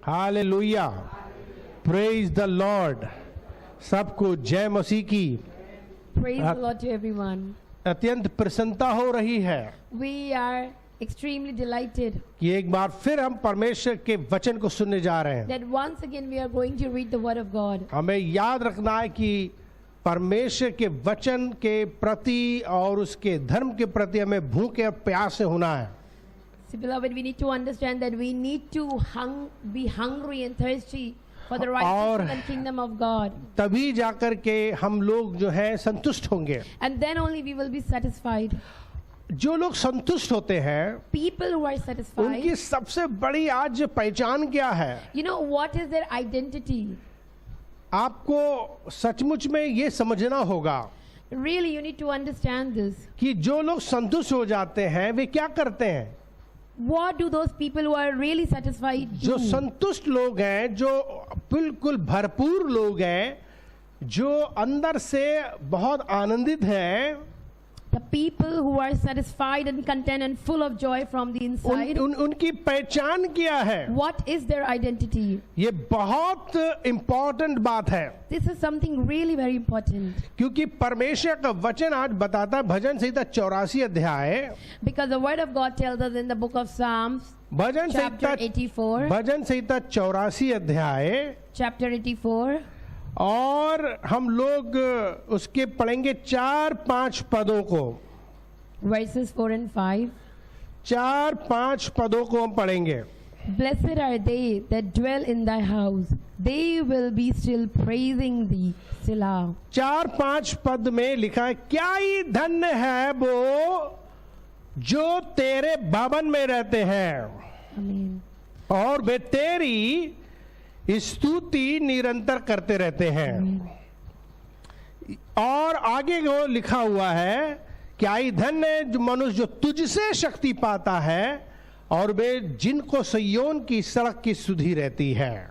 Hallelujah, praise the Lord. सबको जय मसीह की। Praise the Lord to everyone. अत्यंत प्रसन्नता हो रही है We are extremely delighted कि एक बार फिर हम परमेश्वर के वचन को सुनने जा रहे हैं। that once again we are going to read the Word of God. हमें याद रखना है कि परमेश्वर के वचन के प्रति और उसके धर्म के प्रति हमें भूखे और प्यास से होना है। So beloved, we need to understand that we need to be hungry and thirsty for the righteousness and kingdom of God. तभी जाकर के हम लोग जो है संतुष्ट होंगे। And then only we will be satisfied. जो लोग संतुष्ट होते हैं People who are satisfied, उनकी सबसे बड़ी आज पहचान क्या है? you know what is their identity? आपको सचमुच में ये समझना होगा Really, you need to understand this. कि जो लोग संतुष्ट हो जाते हैं वे क्या करते हैं। What do those people who are really satisfied जो do? संतुष्ट लोग हैं, जो बिल्कुल भरपूर लोग हैं, जो अंदर से बहुत आनंदित हैं, The people who are satisfied and content and full of joy from the inside. उनकी पहचान क्या है? What is their identity? ये बहुत इम्पोर्टेंट बात है, This is something really very important क्योंकि परमेश्वर का वचन आज बताता है भजन संहिता 84 अध्याय, because the word of God tells us in the book of Psalms, bhajan chapter संहिता 84, भजन संहिता 84 अध्याय, chapter 84, और हम लोग उसके पढ़ेंगे 4-5 पदों को, verses 4 and 5. 4-5 पदों को हम पढ़ेंगे। Blessed are they that dwell in thy house, they will be still praising thee. Selah. 4-5 पद में लिखा है, क्या ही धन्य है वो जो तेरे भवन में रहते हैं Amen. और वे तेरी स्तुति निरंतर करते रहते हैं। और आगे वो लिखा हुआ है, क्या ही धन्य है जो मनुष्य जो तुझसे शक्ति पाता है और वे जिनको सिय्योन की सड़क की सुधि रहती है।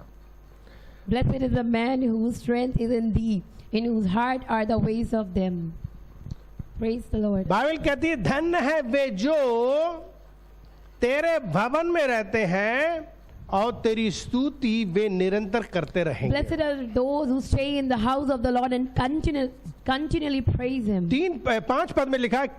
Blessed is the man whose strength is in thee, in whose heart are the ways of them. Praise the Lord. Bible कहती है धन्य है वे जो तेरे भवन में रहते हैं और तेरी स्तुति वे निरंतर करते रहेंगे। Blessed are those who stay in the house of the Lord and continually praise Him. 3-5 पद में लिखा है,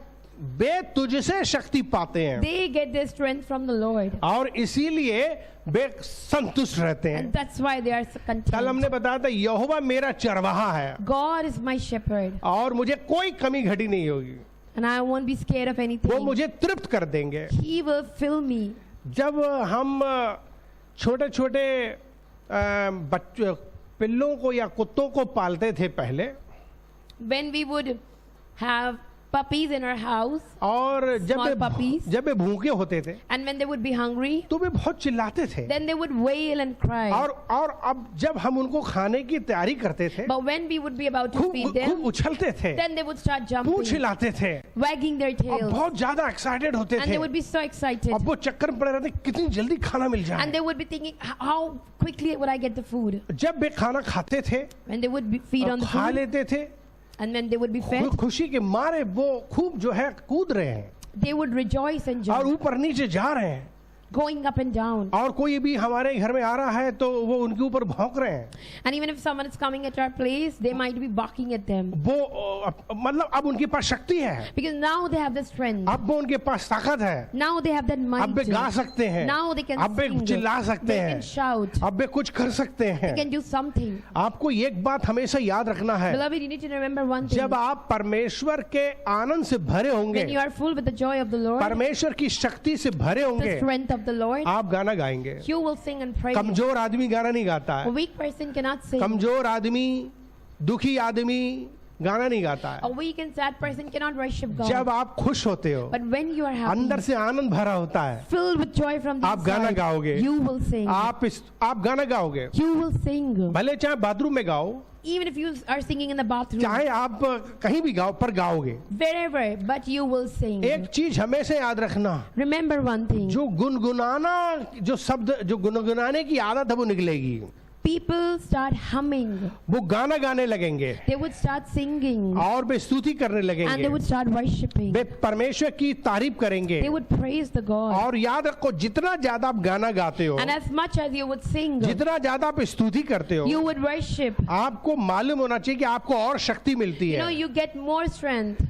वे तुझसे शक्ति पाते हैं They get their strength from the Lord, और इसीलिए वे संतुष्ट रहते हैं। and that's why they are कल content. हमने बताया था यहोवा मेरा चरवाहा है God is my shepherd, और मुझे कोई कमी घटी नहीं होगी, and I won't be scared of वो anything. मुझे तृप्त कर देंगे। He will fill me. जब हम छोटे छोटे बच्चों पिल्लों को या कुत्तों को पालते थे पहले, When we would have puppies in our house, और Small puppies. जब वे भूखे होते थे and when they would be hungry, तो वे बहुत चिल्लाते थे, then they would wail and cry. और अब जब हम उनको खाने की तैयारी करते थे But when we would be about to feed खूब them, उछलते थे, then they would start Poonch jumping, हिलाते थे wagging their और tails, बहुत ज्यादा एक्साइटेड होते and थे। they would be so excited. अब वो चक्कर में पड़े रहते कितनी जल्दी खाना मिल And जाए। they would be thinking, how quickly would I get the food? जब वे खाना खाते थे When they would be feed on the खा food, लेते थे, and when they would be fed, खुशी के मारे वो खूब जो है कूद रहे हैं they would rejoice and और jump, ऊपर नीचे जा रहे हैं, going up and down. और कोई भी हमारे घर में आ रहा है तो वो उनके ऊपर भौंक रहे हैं। And even if someone is coming at our place, they might be barking at them, वो मतलब अब उनके पास शक्ति है, because now they have the strength. अब वो उनके पास ताकत है, Now they have that अब might. वे गा सकते हैं, Now they can अब वे sing. चिल्ला सकते They हैं, can shout. अब वे कुछ कर सकते They हैं। can do something. आपको एक बात हमेशा याद रखना है, Beloved, you need to remember one thing. जब आप परमेश्वर के आनंद से भरे होंगे, When you are full with the joy of the Lord, परमेश्वर की शक्ति से भरे the होंगे, strength of the Lord, आप गाना गाएंगे। you will sing and praise. कमजोर आदमी गाना नहीं गाता A है, weak person cannot sing. कमजोर आदमी दुखी आदमी गाना नहीं गाता A है। weak and sad person cannot worship God. जब आप खुश होते हो, But when you are happy, अंदर से आनंद भरा होता है, filled with joy from the आप गाना inside, गाओगे, you will sing. आप गाना गाओगे, You will sing. भले चाहे बाथरूम में गाओ, Even if you are singing in the bathroom, चाहे आप कहीं भी गाओ, पर गाओगे। wherever, but you will sing. एक चीज हमेशा याद रखना, Remember one thing. जो गुनगुनाना, जो शब्द जो गुनगुनाने की आदत है वो निकलेगी। people start humming. वो गाना गाने लगेंगे They would start singing. और वे स्तुति करने And they लगेंगे, would start worshiping. वे परमेश्वर की तारीफ करेंगे। They would praise the God. और याद रखो, जितना ज्यादा आप गाना गाते हो, And as much as you would sing, जितना ज्यादा आप स्तुति करते हो, you would worship. आपको मालूम होना चाहिए कि आपको और शक्ति मिलती You know, है। you get more strength.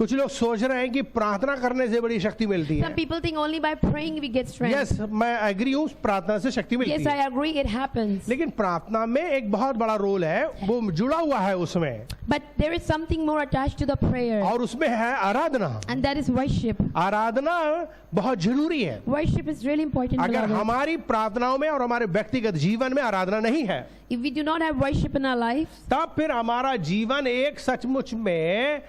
कुछ लोग सोच रहे हैं कि प्रार्थना करने से बड़ी शक्ति मिलती है। Some people think only by praying we get strength. Yes, मैं एग्री हूँ, प्रार्थना से शक्ति मिलती Yes, है, I agree, it happens. लेकिन प्रार्थना में एक बहुत बड़ा रोल है, वो जुड़ा हुआ है उसमें, But there is something more attached to the prayer, और उसमें है आराधना। and that is worship. आराधना बहुत जरूरी है। Worship is really important. अगर beloved. हमारी प्रार्थनाओं में और हमारे व्यक्तिगत जीवन में आराधना नहीं है, If we do not have worship in our lives, तब फिर हमारा जीवन एक सचमुच में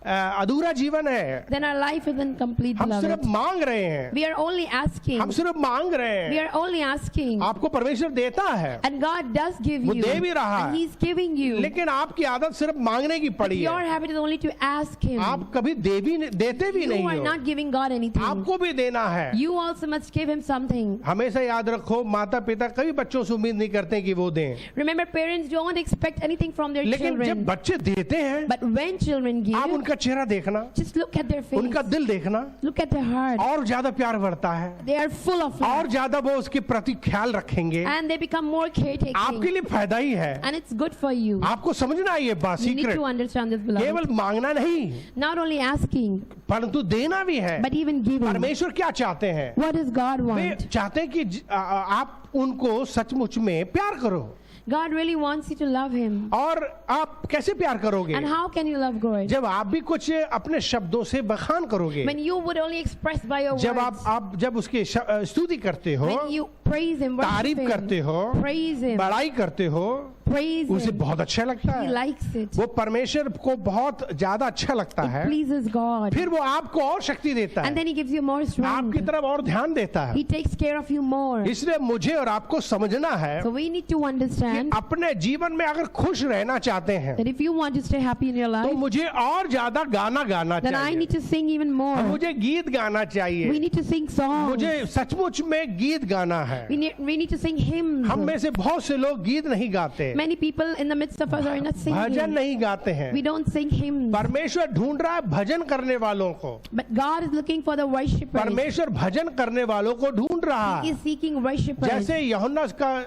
अधूरा जीवन है। then our life is incomplete, हम beloved. सिर्फ मांग रहे हैं, We are only asking. हम सिर्फ मांग रहे We हैं। are only asking. आपको परमेश्वर देता है, And God does give वो you. दे भी रहा And है, He's giving you. लेकिन आपकी आदत सिर्फ मांगने की But पड़ी your है। habit is only to ask Him. आप कभी देते भी You नहीं are हो, not giving God anything. आपको भी देना है। You also must give Him something. हमेशा याद रखो, माता पिता कभी बच्चों से उम्मीद नहीं करते कि वो दें, Remember, parents don't expect anything from their लेकिन जब children. बच्चे देते हैं, But when children आप give, उनका चेहरा देखना, just look at their face. उनका दिल देखना, Look at their heart. और ज्यादा प्यार बढ़ता है, They are full of और love. ज्यादा वो उसके प्रति ख्याल रखेंगे। And they become more आपके caretaking. लिए फायदा ही है। And it's good for you. आपको समझना है ये बात, You need secret to understand this, beloved. केवल मांगना नहीं, Not only asking, परंतु देना भी है। but even giving. परमेश्वर क्या चाहते हैं? What does God way want? चाहते हैं कि आप उनको सचमुच में प्यार करो। God really wants you to love Him. और आप कैसे प्यार करोगे? And how can you love God? जब आप भी कुछ अपने शब्दों से बखान करोगे, When you would only express by your जब words. आप जब उसकी स्तुति करते हो, When you praise Him, worship तारीफ करते Him, हो, praise Him, बड़ाई करते हो, praise उसे Him. बहुत अच्छा लगता He है। likes it. वो परमेश्वर को बहुत ज्यादा अच्छा लगता It है। pleases God. फिर वो आपको और शक्ति देता And है, then He gives you more आपकी strength. तरफ और ध्यान देता है। He takes care of you more. इसलिए मुझे और आपको समझना है So we need to कि understand अपने जीवन में अगर खुश रहना चाहते हैं, that if you want to stay happy in your तो life, मुझे और ज्यादा गाना गाना then I चाहिए, need to sing even more. मुझे गीत गाना We चाहिए, need to sing songs. मुझे सचमुच में गीत गाना है। We need to sing hymns. हम में से बहुत से लोग गीत नहीं गाते, Many people in the midst of us are not bhajan singing. नहीं गाते हैं। We don't sing hymns. परमेश्वर ढूंढ रहा है भजन करने वालों को, But God is looking for the worshippers. परमेश्वर भजन करने वालों को ढूंढ रहा He है। is seeking worshippers. जैसे यूहन्ना का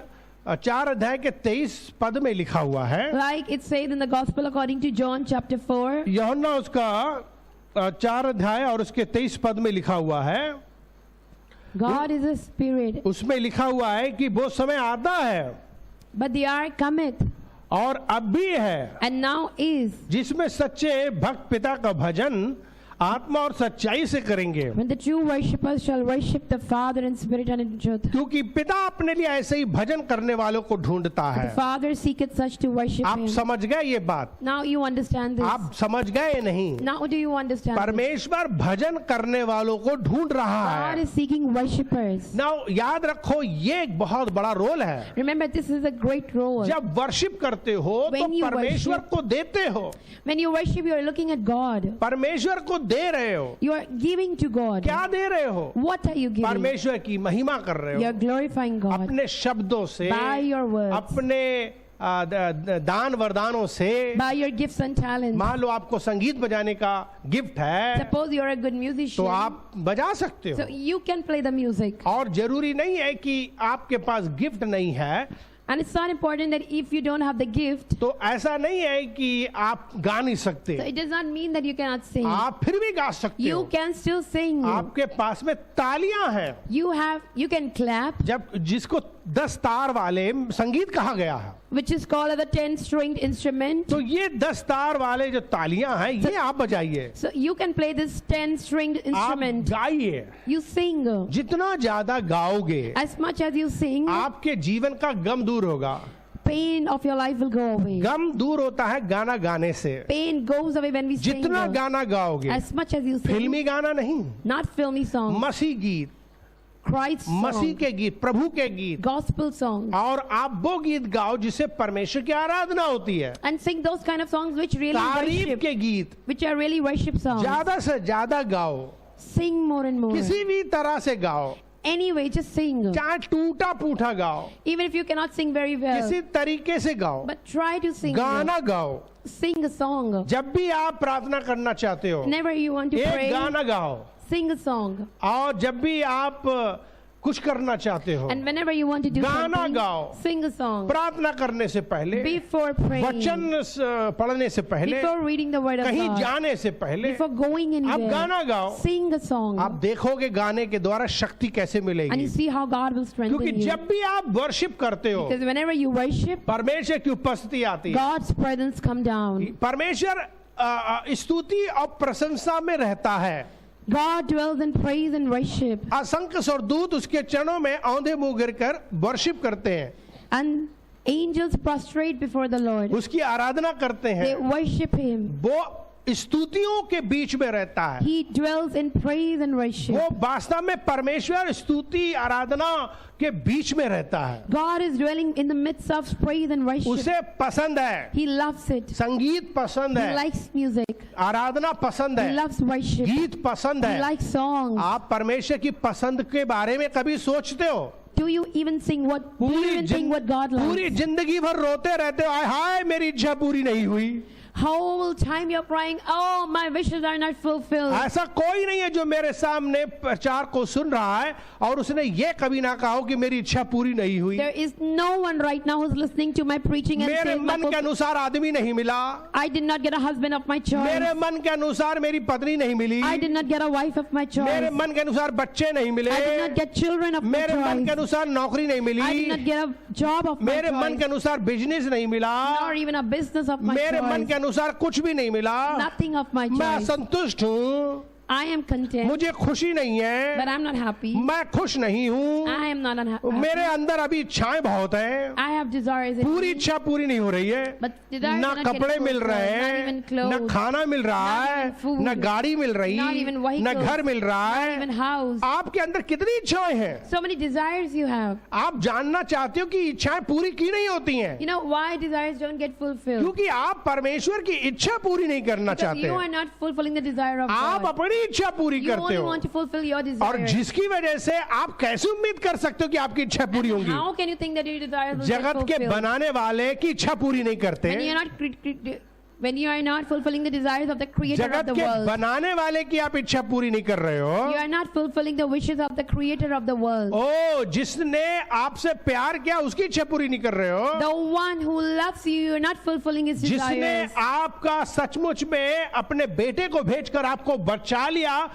4 अध्याय के 23 पद में लिखा हुआ है, Like it said in the Gospel according to John chapter 4. यूहन्ना उसका 4 अध्याय और उसके 23 पद में लिखा हुआ है, God is a spirit, उसमें लिखा हुआ है कि वो समय आता है but the hour cometh, और अब भी है, and now is, जिसमें सच्चे भक्त पिता का भजन आत्मा और सच्चाई से करेंगे, when the true worshippers shall worship the Father in spirit and in truth. क्योंकि पिता अपने लिए ऐसे ही भजन करने वालों को ढूंढता The है। Father seeketh such to worship आप Him. समझ गए ये बात? Now you understand this. आप समझ गए नहीं? Now do you understand this? परमेश्वर भजन करने वालों को ढूंढ रहा God है। is seeking worshippers. नाउ याद रखो, ये एक बहुत बड़ा रोल है। Remember, this is a great role. जब वर्शिप करते हो तो When you परमेश्वर worship- को देते हो, When you worship, you are looking at God. परमेश्वर को दे रहे हो। You are giving to God. क्या दे रहे हो? What are you giving? परमेश्वर की महिमा कर रहे You are हो glorifying God अपने शब्दों से, by your words, अपने दान वरदानों से। by your gifts and talents. मान लो आपको संगीत बजाने का गिफ्ट है, Suppose you are a good तो musician, आप बजा सकते so हो, you can play the music. और जरूरी नहीं है कि आपके पास गिफ्ट नहीं है, And it's not important that if you don't have the gift, तो ऐसा नहीं है कि आप गा नहीं सकते, so it does not mean that you cannot sing. आप फिर भी गा सकते You हो। can still sing. आपके पास में तालियां हैं, You can clap, जब जिसको 10 तार वाले संगीत कहा गया है, which is called as a 10-stringed instrument. तो ये 10 तार वाले जो तालियां हैं, ये आप बजाइए, So you can play this 10-stringed आप instrument. गाइए। You sing. जितना ज्यादा गाओगे, As much as you sing, आपके जीवन का गम दूर होगा। pain of your life will go away. गम दूर होता है गाना गाने से। Pain goes away when we sing. जितना गाना गाओगे, As much as you sing, फिल्मी गाना नहीं, not filmy songs, मसीह गीत, Christ मसीह songs, के गीत, प्रभु के गीत, gospel songs, और आप वो गीत गाओ जिससे परमेश्वर की आराधना होती है। and sing those kind of songs which really तारीफ worship, के गीत which are really worship songs. ज्यादा से ज्यादा गाओ, Sing more and more. किसी भी तरह से गाओ, any way, just sing. चाहे टूटा फूटा गाओ, Even if you cannot sing very well, किसी तरीके से गाओ, but try to sing. गाना गाओ. Sing a song. जब भी आप प्रार्थना करना चाहते हो, Whenever you want to एक pray, गाना गाओ. sing a song. और जब भी आप कुछ करना चाहते हो, And whenever you want to do गाना something, गाओ. sing a song. प्रार्थना करने से पहले, Before praying, वचन पढ़ने से पहले, before reading the word of कहीं God, जाने से पहले before going आप anywhere, गाना गाओ. sing a song. आप देखोगे गाने के द्वारा शक्ति कैसे And you मिलेगी. see how God will strengthen क्योंकि you. जब भी आप वर्शिप करते हो, Because whenever you worship, परमेश्वर की उपस्थिति आती है. God's presence come down. परमेश्वर स्तुति और प्रशंसा में रहता है. God dwells in praise and worship. असंख्य स्वर्गदूत उसके चरणों में औंधे मुंह गिरकर वर्शिप करते हैं, And angels prostrate before the Lord. उसकी आराधना करते They हैं. worship Him. वो स्तुतियों के बीच में रहता है. He dwells in praise and worship. वो वास्तव में परमेश्वर स्तुति आराधना के बीच में रहता है. God is dwelling in the midst of praise and worship. उसे पसंद है, He loves it. संगीत पसंद He है, likes music. आराधना पसंद He है, loves worship. गीत पसंद He है. likes songs. आप परमेश्वर की पसंद के बारे में कभी सोचते हो? Do you even sing what? Do you even think what God पूरी loves? जिंदगी भर रोते रहते हो, आय हाय मेरी इच्छा पूरी नहीं हुई. Whole time you're crying, oh, my wishes are not fulfilled. ऐसा कोई नहीं है जो मेरे सामने प्रचार को सुन रहा है और उसने ये कभी ना कहा हो कि मेरी इच्छा पूरी नहीं हुई. There is no one right now who's listening to my preaching and मेरे saying, मन के अनुसार आदमी नहीं मिला, I did not get a husband of my choice. मेरे मन के अनुसार मेरी पत्नी नहीं मिली, I did not get a wife of my choice. मेरे मन के अनुसार बच्चे नहीं मिले, I did not get children of my मेरे मन के choice. अनुसार नौकरी नहीं I did milli, not get a job of my मेरे मन choice. के अनुसार बिजनेस नहीं मिला, Nor even a business of my मेरे मन के choice. अनुसार कुछ भी नहीं मिला. Nothing of my मैं choice. असंतुष्ट हूँ, I am content, मुझे खुशी नहीं but है, I'm not happy. मैं खुश नहीं हूँ. I am not unhappy. मेरे अंदर अभी इच्छाएं बहुत हैं, I have desires in पूरी me, इच्छा पूरी नहीं हो रही है. but desires ना are not getting कपड़े मिल fulfilled. रहे Not even हैं, clothes, ना खाना मिल रहा not है, even food, ना गाड़ी मिल रही, not even ना vehicles, घर मिल रहा not है. even house. आपके अंदर कितनी इच्छाएं हैं? So many desires you have. आप जानना चाहते हो कि इच्छाएं पूरी क्यों नहीं होती हैं? You know why desires don't get fulfilled? क्योंकि आप परमेश्वर की इच्छा पूरी नहीं करना Because चाहते you हैं. are not fulfilling the desire of आप God. अपनी इच्छा पूरी You करते only हो want to fulfill your और desires. जिसकी वजह से आप कैसे उम्मीद कर सकते हो कि आपकी इच्छा पूरी होगी? How can you think that your desires will get जगत के fulfilled? बनाने वाले की इच्छा पूरी नहीं करते. When you are not fulfilling the desires of the creator of जगत the के world. बनाने वाले की आप इच्छा पूरी नहीं कर रहे हो. You are not fulfilling the wishes of the creator of the world. ओ जिसने आपसे प्यार किया उसकी इच्छा पूरी नहीं कर रहे हो. The one who loves you, you are not fulfilling his जिसने desires. आपका सचमुच में अपने बेटे को भेजकर आपको बचा लिया,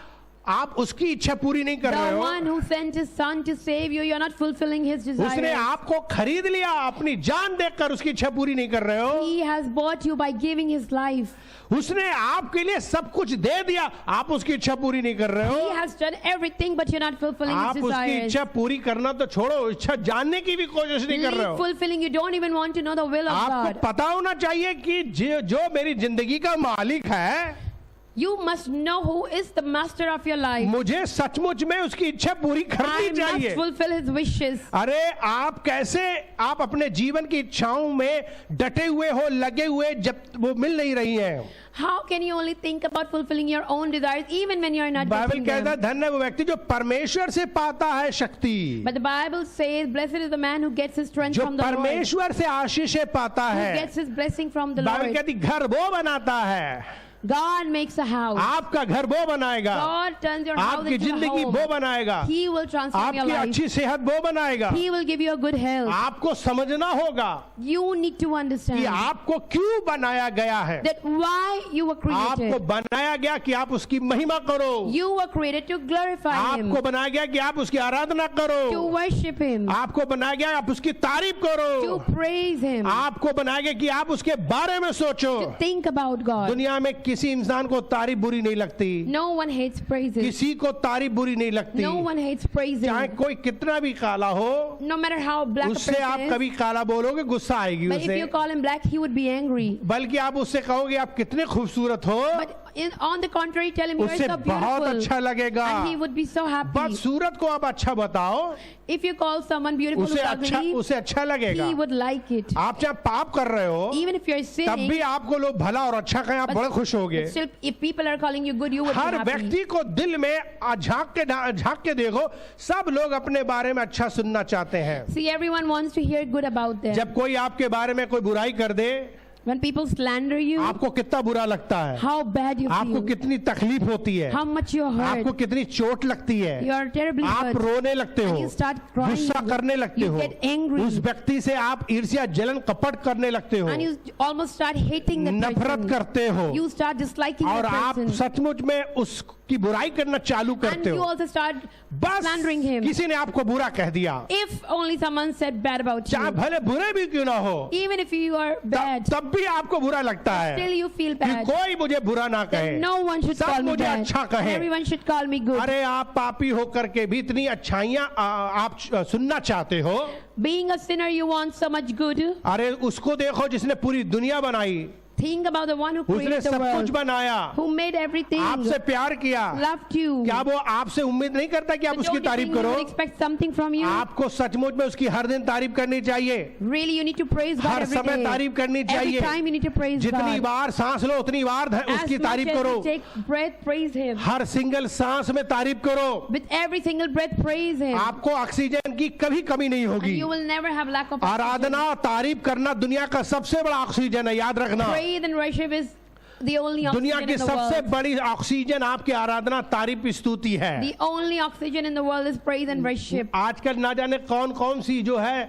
आप उसकी इच्छा पूरी नहीं कर रहे The हो. one who sent his son to save you, you are not fulfilling his उसने desires. आपको खरीद लिया, अपनी जान देकर उसकी इच्छा पूरी नहीं कर रहे हो. He has bought you by giving his life. उसने आपके लिए सब कुछ दे दिया, आप उसकी इच्छा पूरी नहीं कर रहे He हो. has done everything, but you're not fulfilling आप his उसकी desires. इच्छा पूरी करना तो छोड़ो, इच्छा जानने की भी कोशिश नहीं कर रहे Leave हो. fulfilling, you don't even want to know the will of आपको God. पता होना चाहिए कि जो मेरी जिंदगी का मालिक है, You must know who is the master of your life. मुझे सचमुच में उसकी इच्छा पूरी I करनी must चाहिए. fulfill his wishes. अरे आप कैसे आप अपने जीवन की इच्छाओं में डटे हुए हो, लगे हुए, जब वो मिल नहीं रही हैं. How can you only think about fulfilling your own desires even when you are not Bible getting कहता है them? धन्य वो व्यक्ति जो परमेश्वर से पाता है शक्ति, But the Bible says, blessed is the man who gets his strength जो from the Lord, who परमेश्वर से आशीष पाता है. gets his blessing from the Bible Lord. कहती घर वो बनाता है, God makes a house. आपका घर वो बनाएगा, God turns your house आपकी into a जिंदगी वो home. बनाएगा, He will transform your आपकी life. अच्छी सेहत वो बनाएगा. He will give you a good health. आपको समझना होगा You need to कि understand आपको क्यों बनाया गया है. that why you were आपको created. बनाया गया कि आप उसकी महिमा करो. You were created to glorify Him, आपको बनाया गया कि आप उसकी आराधना to करो. worship Him, आपको बनाया गया आप उसकी तारीफ to करो. praise Him, आपको बनाया गया कि आप उसके बारे में सोचो. to think about God. दुनिया में किसी इंसान को तारीफ बुरी नहीं लगती, No one hates praises. किसी को तारीफ बुरी नहीं लगती. No one hates चाहे praising. कोई कितना भी काला हो, No matter how black a उससे आप person is, कभी काला बोलोगे गुस्सा आएगी but if उसे. you call him black, he would be angry. बल्कि आप उससे कहोगे आप कितने खूबसूरत हो, But on the contrary, tell him, you are उससे so बहुत beautiful. अच्छा लगेगा। And he would be so happy. बस सूरत को आप अच्छा बताओ, If you call someone beautiful उसे or अच्छा ugly, लगेगा। he would like it. आप चाहे पाप कर रहे हो, Even if you're तब sinning, भी आपको लोग भला और अच्छा कहें, आप but- बड़े खुश होगे। but still, if people are calling you good, you would be her happy. व्यक्ति को दिल में झांक के देखो, सब लोग अपने बारे में अच्छा सुनना चाहते हैं। See, everyone wants to hear good about them. जब कोई आपके बारे में कोई बुराई कर दे, When people slander you, आपको कितना बुरा लगता है, how bad you आपको feel, कितनी तकलीफ होती है, how much you're hurt, आपको कितनी चोट लगती है, you are terribly आप hurt, रोने लगते हो, and you start crying, गुस्सा करने लगते you हो, get angry, उस व्यक्ति से आप ईर्ष्या जलन कपट करने लगते हो, and you almost start hating that नफरत person. करते हो, You start disliking और that आप person, सचमुच में उसकी बुराई करना चालू and करते you हो। also start बस slandering him. किसी ने आपको बुरा कह दिया, If only someone said bad about चाहे you, भले बुरे भी क्यों ना हो, even if you are bad, तब भी आपको बुरा लगता है still you feel कि bad. कोई मुझे बुरा ना कहे, Then no one should सब call me मुझे bad. अच्छा कहे। Everyone should call me good. अरे आप पापी होकर के भी इतनी अच्छाइयाँ आप सुनना चाहते हो, Being a sinner, you want so much good. अरे उसको देखो जिसने पूरी दुनिया बनाई, Think about the one who उसने created the सब कुछ world, बनाया, who made everything, आपसे प्यार किया, loved you. क्या वो आपसे उम्मीद नहीं करता कि आप But उसकी don't you तारीफ think he करो? would expect something from you? आपको सचमुच में उसकी हर दिन तारीफ करनी चाहिए, Really, you need to praise God her every समय day. तारीफ करनी Every चाहिए। time you need to praise जितनी God. बार सांस लो उतनी बार As उसकी much तारीफ as करो, you take breath, praise Him. Her single सांस में तारीफ करो, With every single breath, praise Him. आपको ऑक्सीजन की कभी कमी नहीं And होगी। you will never have lack of oxygen. आराधना तारीफ करना दुनिया का सबसे बड़ा ऑक्सीजन है, याद रखना। Praise and worship is the only दुनिया oxygen की in the सबसे world. बड़ी ऑक्सीजन आपकी आराधना तारीफ स्तुति है। The only oxygen in the world is praise and worship. आजकल ना जाने कौन कौन सी जो है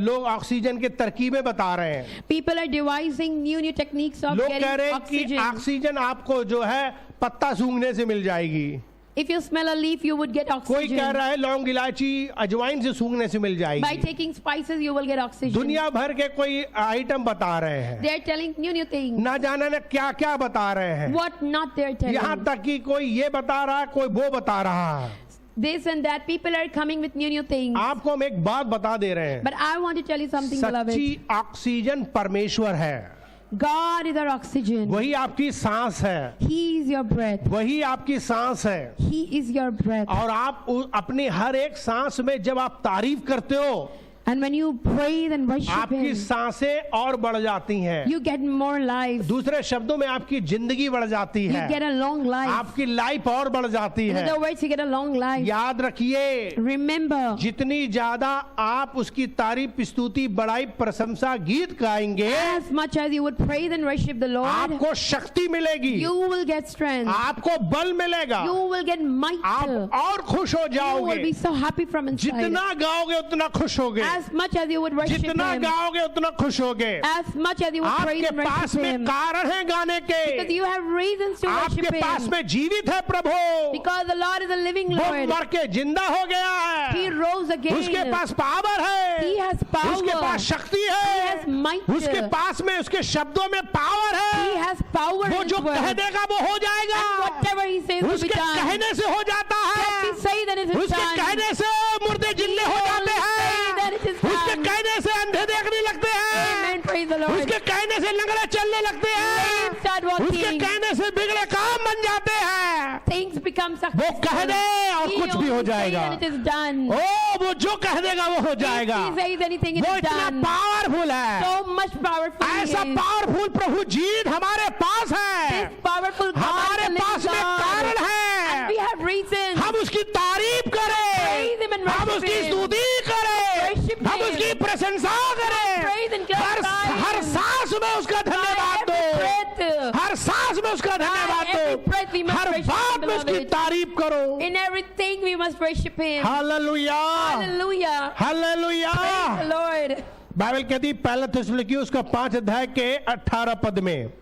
लोग ऑक्सीजन के तरकीबें बता रहे हैं। People are devising new techniques of लोग कह getting रहे हैं कि oxygen. ऑक्सीजन आपको जो है पत्ता सूंघने से मिल जाएगी, If you smell a leaf, you would get कोई कह oxygen. रहा है लौंग इलायची अजवाइन से सूंघने से मिल By जाएगी। taking spices, you will get oxygen. दुनिया भर के कोई आइटम बता रहे हैं, They are telling new things. ना जाने ने क्या क्या बता रहे हैं। What not they're telling. यहाँ तक कि कोई ये बता रहा है, कोई वो बता रहा है। This and that. People are coming with new things. आपको हम एक बात बता दे रहे हैं, But I want to tell you something, beloved. सच्ची ऑक्सीजन परमेश्वर है, God is our oxygen. वही आपकी सांस है, He is your breath. वही आपकी सांस है। He is your breath. और आप अपनी हर एक सांस में जब आप तारीफ करते हो, And when you praise and worship आपकी Him, सांसें और बढ़ जाती हैं। you get more life. दूसरे शब्दों में आपकी जिंदगी बढ़ जाती You है, get a long life. आपकी लाइफ और बढ़ जाती In है। other words, you get a long life. याद रखिए, Remember, जितनी ज्यादा आप उसकी तारीफ स्तुति बड़ाई प्रशंसा गीत गाएंगे, as much as you would praise and worship the Lord, आपको शक्ति मिलेगी, you will get strength. आपको बल मिलेगा, You will get might. आप और खुश हो You will जाओगे। be so happy from inside. जितना गाओगे उतना खुश होगे, As much as you would worship जितना Him, गाओगे उतना खुश होगे। as much as you would praise आपके and पास worship में Him, कारण है गाने because के, you have reasons to आपके worship पास Him, में जीवित है प्रभु, because the Lord is a living वो Lord. मर के जिंदा हो गया He है, rose again. उसके पास पावर है, He has power. उसके पास शक्ति He है, has might. उसके पास में उसके शब्दों में पावर He है, has power वो in जो His word. कह देगा वो हो जाएगा, And whatever He says will be उसके done. कहने से हो जाता What है, He say, then it is उसके done. कहने से मुर्दे जिंदे हो He जाते will say हैं, that it is उसके done. कहने से अंधे देखने लगते हैं, Amen. Praise the Lord. उसके कहने से लंगड़े चलने लगते हैं, Things start उसके walking. कहने से बिगड़े काम बन जाते हैं। Things become वो successful. कह दे और He कुछ भी हो only say जाएगा। and it is done. ओ वो जो कह देगा वो हो जाएगा। If He says anything, it वो is इतना done. पावरफुल है, So much powerful He ऐसा is. पावरफुल प्रभु जीत हमारे पास है, This powerful God हमारे is a living पास में God. कारण And we है, have reasons. हम उसकी तारीफ करें, Praise Him and हम worship उसकी Him. स्तुति करें, Worship हम Him. उसकी प्रशंसा Praise करें, and glorify हर Him. सांस में उसका धन्यवाद By every दो, breath, हर सांस में उसका धन्यवाद every breath we दो, must हर worship बात Him, में उसकी beloved. तारीफ करो। in everything we must worship Him. Hallelujah, Hallelujah. Hallelujah. Praise the Lord. Bible कहती है पहला थिस्सलुनीकी उसका 5 अध्याय के 18 पद में,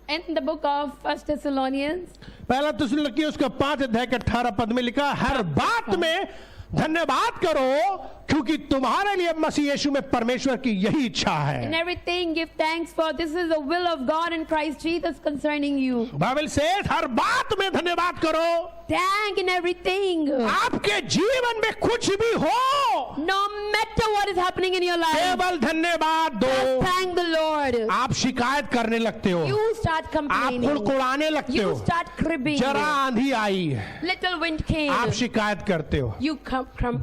In the book of 1 Thessalonians, पहला थिस्सलुनीकी उसका 5 अध्याय के 18 पद में लिखा, हर बात में धन्यवाद करो क्योंकि तुम्हारे लिए मसीह यीशु में परमेश्वर की यही इच्छा in है। everything give thanks, for this is the will of God in Christ Jesus concerning you. Bible से हर बात में धन्यवाद करो, thank in everything. आपके जीवन में कुछ भी हो, No matter what is happening in your life, केवल धन्यवाद दो। just thank the Lord. आप शिकायत करने लगते हो, You start आप complaining. कुड़कुड़ाने लगते You हो, start cribbing. जरा आंधी आई, Little wind came. आप शिकायत करते हो, You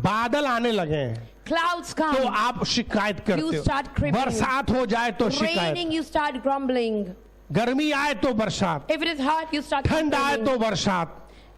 बादल आने लगे clouds तो come. आप शिकायत करते You हो, start cribbing. बरसात हो जाए तो शिकायत, Raining, you start grumbling. गर्मी आए तो बरसात, If it is hot, you start ठंड आए complaining. तो बरसात,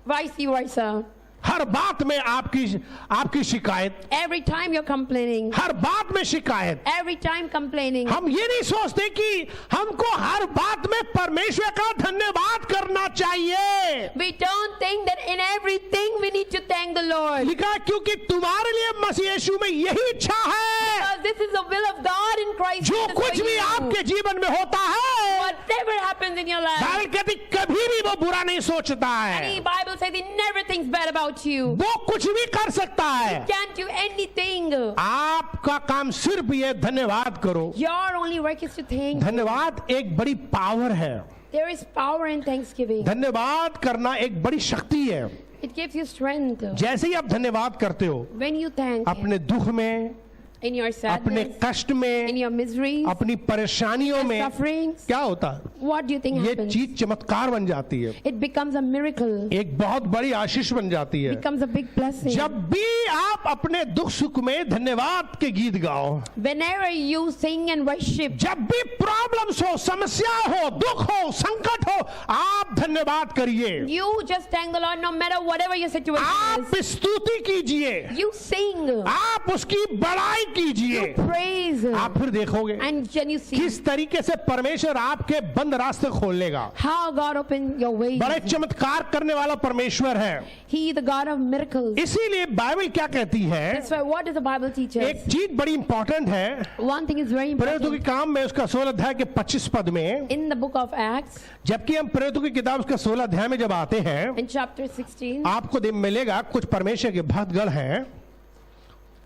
Vice versa. हर बात में आपकी शिकायत, Every time you're complaining. हर बात में शिकायत। Every time complaining. हम ये नहीं सोचते कि हमको हर बात में परमेश्वर का धन्यवाद करना चाहिए। We don't think that in everything we need to thank the Lord. लिखा है, क्योंकि तुम्हारे लिए मसीह यीशु में यही इच्छा है, Because this is the will of God in Christ जो Jesus for कुछ भी you. आपके जीवन में होता है, Whatever happens in your life. Bible कहती कभी भी वो बुरा नहीं सोचता And है, the Bible says He never thinks bad about you. वो कुछ भी कर सकता है। Can't do anything. आपका काम सिर्फ ये धन्यवाद करो। Your only work is to thank. धन्यवाद एक बड़ी पावर है, There is power in thanksgiving. धन्यवाद करना एक बड़ी शक्ति है। It gives you strength. जैसे ही आप धन्यवाद करते हो, When you thank Him, अपने दुख में, in your अपने sadness, कष्ट in में, your miseries, अपनी परेशानियों में, sufferings, क्या होता है? what do you think ये happens? चीज चमत्कार बन जाती है, It becomes a miracle. एक बहुत बड़ी आशीष बन जाती है। Becomes a big blessing. जब भी आप अपने दुख सुख में धन्यवाद के गीत गाओ, Whenever you sing and worship, जब भी प्रॉब्लम्स हो, समस्या हो, दुख हो, संकट हो, आप धन्यवाद करिए, you just thank the Lord no matter whatever your situation आप is. स्तुति कीजिए, You sing, आप उसकी बड़ाई कीजिए, praise, आप फिर देखोगे and then you see किस तरीके से परमेश्वर आपके बंद रास्ते खोल लेगा। how God opened your ways. बड़े चमत्कार करने वाला परमेश्वर है। He is the God of miracles. इसीलिए बाइबल क्या कहती है, That's why what does the Bible teach us? एक चीज बड़ी इंपॉर्टेंट है, One thing is very प्रेरितों के important. काम में उसका 16 अध्याय के 25 पद में, In the book of Acts, जबकि हम प्रेरितों की किताब उसका 16 अध्याय में जब आते हैं, in chapter 16, आपको मिलेगा कुछ परमेश्वर के भक्तगण हैं